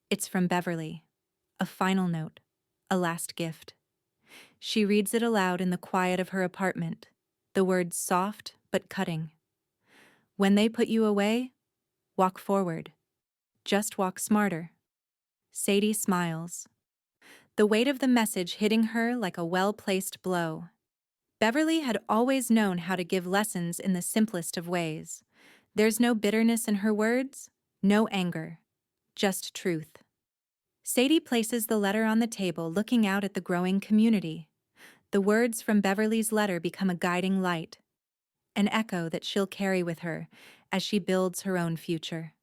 It's from Beverly. A final note, a last gift. She reads it aloud in the quiet of her apartment, the words soft but cutting. "When they put you away, walk forward. Just walk smarter." Sadie smiles, the weight of the message hitting her like a well-placed blow. Beverly had always known how to give lessons in the simplest of ways. There's no bitterness in her words, no anger, just truth. Sadie places the letter on the table, looking out at the growing community. The words from Beverly's letter become a guiding light, an echo that she'll carry with her as she builds her own future.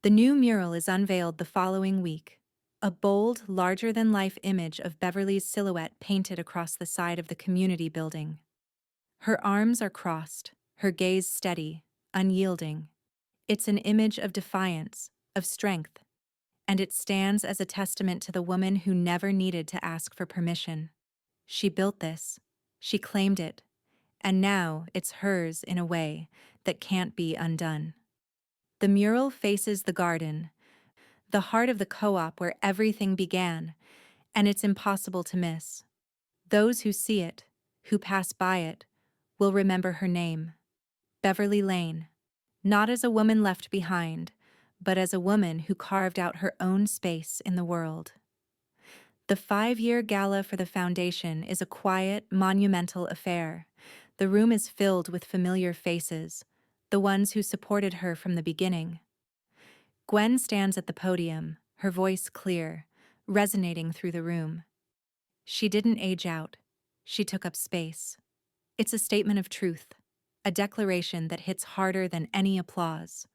The new mural is unveiled the following week, a bold, larger-than-life image of Beverly's silhouette painted across the side of the community building. Her arms are crossed, her gaze steady, unyielding. It's an image of defiance, of strength, and it stands as a testament to the woman who never needed to ask for permission. She built this, she claimed it, and now it's hers in a way that can't be undone. The mural faces the garden, the heart of the co-op where everything began, and it's impossible to miss. Those who see it, who pass by it, will remember her name, Beverly Lane, not as a woman left behind, but as a woman who carved out her own space in the world. The 5-year gala for the foundation is a quiet, monumental affair. The room is filled with familiar faces, the ones who supported her from the beginning. Gwen stands at the podium, her voice clear, resonating through the room. She didn't age out. She took up space. It's a statement of truth, a declaration that hits harder than any applause.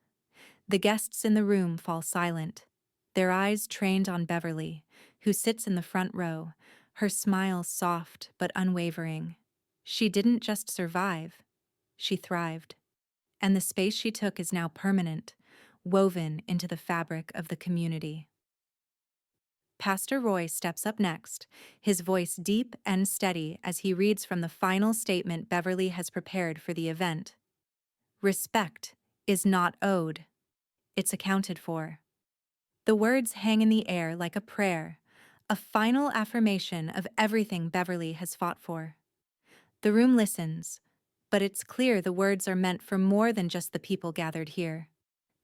The guests in the room fall silent, their eyes trained on Beverly, who sits in the front row, her smile soft but unwavering. She didn't just survive, she thrived. And the space she took is now permanent, woven into the fabric of the community. Pastor Roy steps up next, his voice deep and steady as he reads from the final statement Beverly has prepared for the event. Respect is not owed. It's accounted for. The words hang in the air like a prayer, a final affirmation of everything Beverly has fought for. The room listens, but it's clear the words are meant for more than just the people gathered here.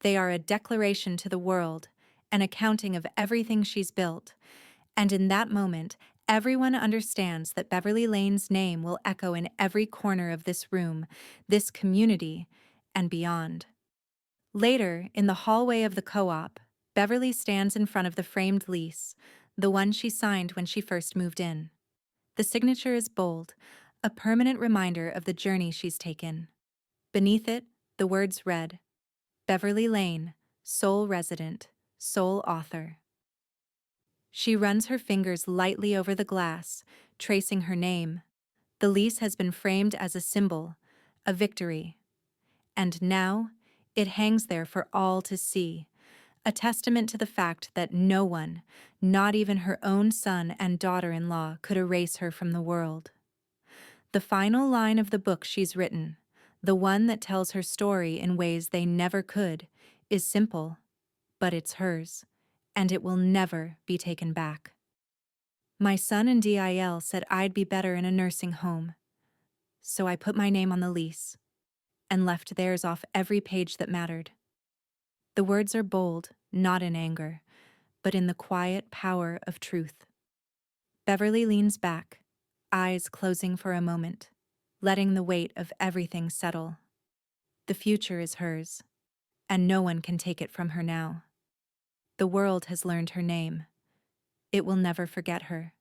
They are a declaration to the world, an accounting of everything she's built, and in that moment, everyone understands that Beverly Lane's name will echo in every corner of this room, this community, and beyond. Later, in the hallway of the co-op, Beverly stands in front of the framed lease, the one she signed when she first moved in. The signature is bold, a permanent reminder of the journey she's taken. Beneath it, the words read, Beverly Lane, sole resident, sole author. She runs her fingers lightly over the glass, tracing her name. The lease has been framed as a symbol, a victory. And now, it hangs there for all to see, a testament to the fact that no one, not even her own son and daughter-in-law, could erase her from the world. The final line of the book she's written, the one that tells her story in ways they never could, is simple, but it's hers, and it will never be taken back. My son and DIL said I'd be better in a nursing home, so I put my name on the lease and left theirs off every page that mattered. The words are bold, not in anger, but in the quiet power of truth. Beverly leans back, eyes closing for a moment, letting the weight of everything settle. The future is hers, and no one can take it from her now. The world has learned her name. It will never forget her.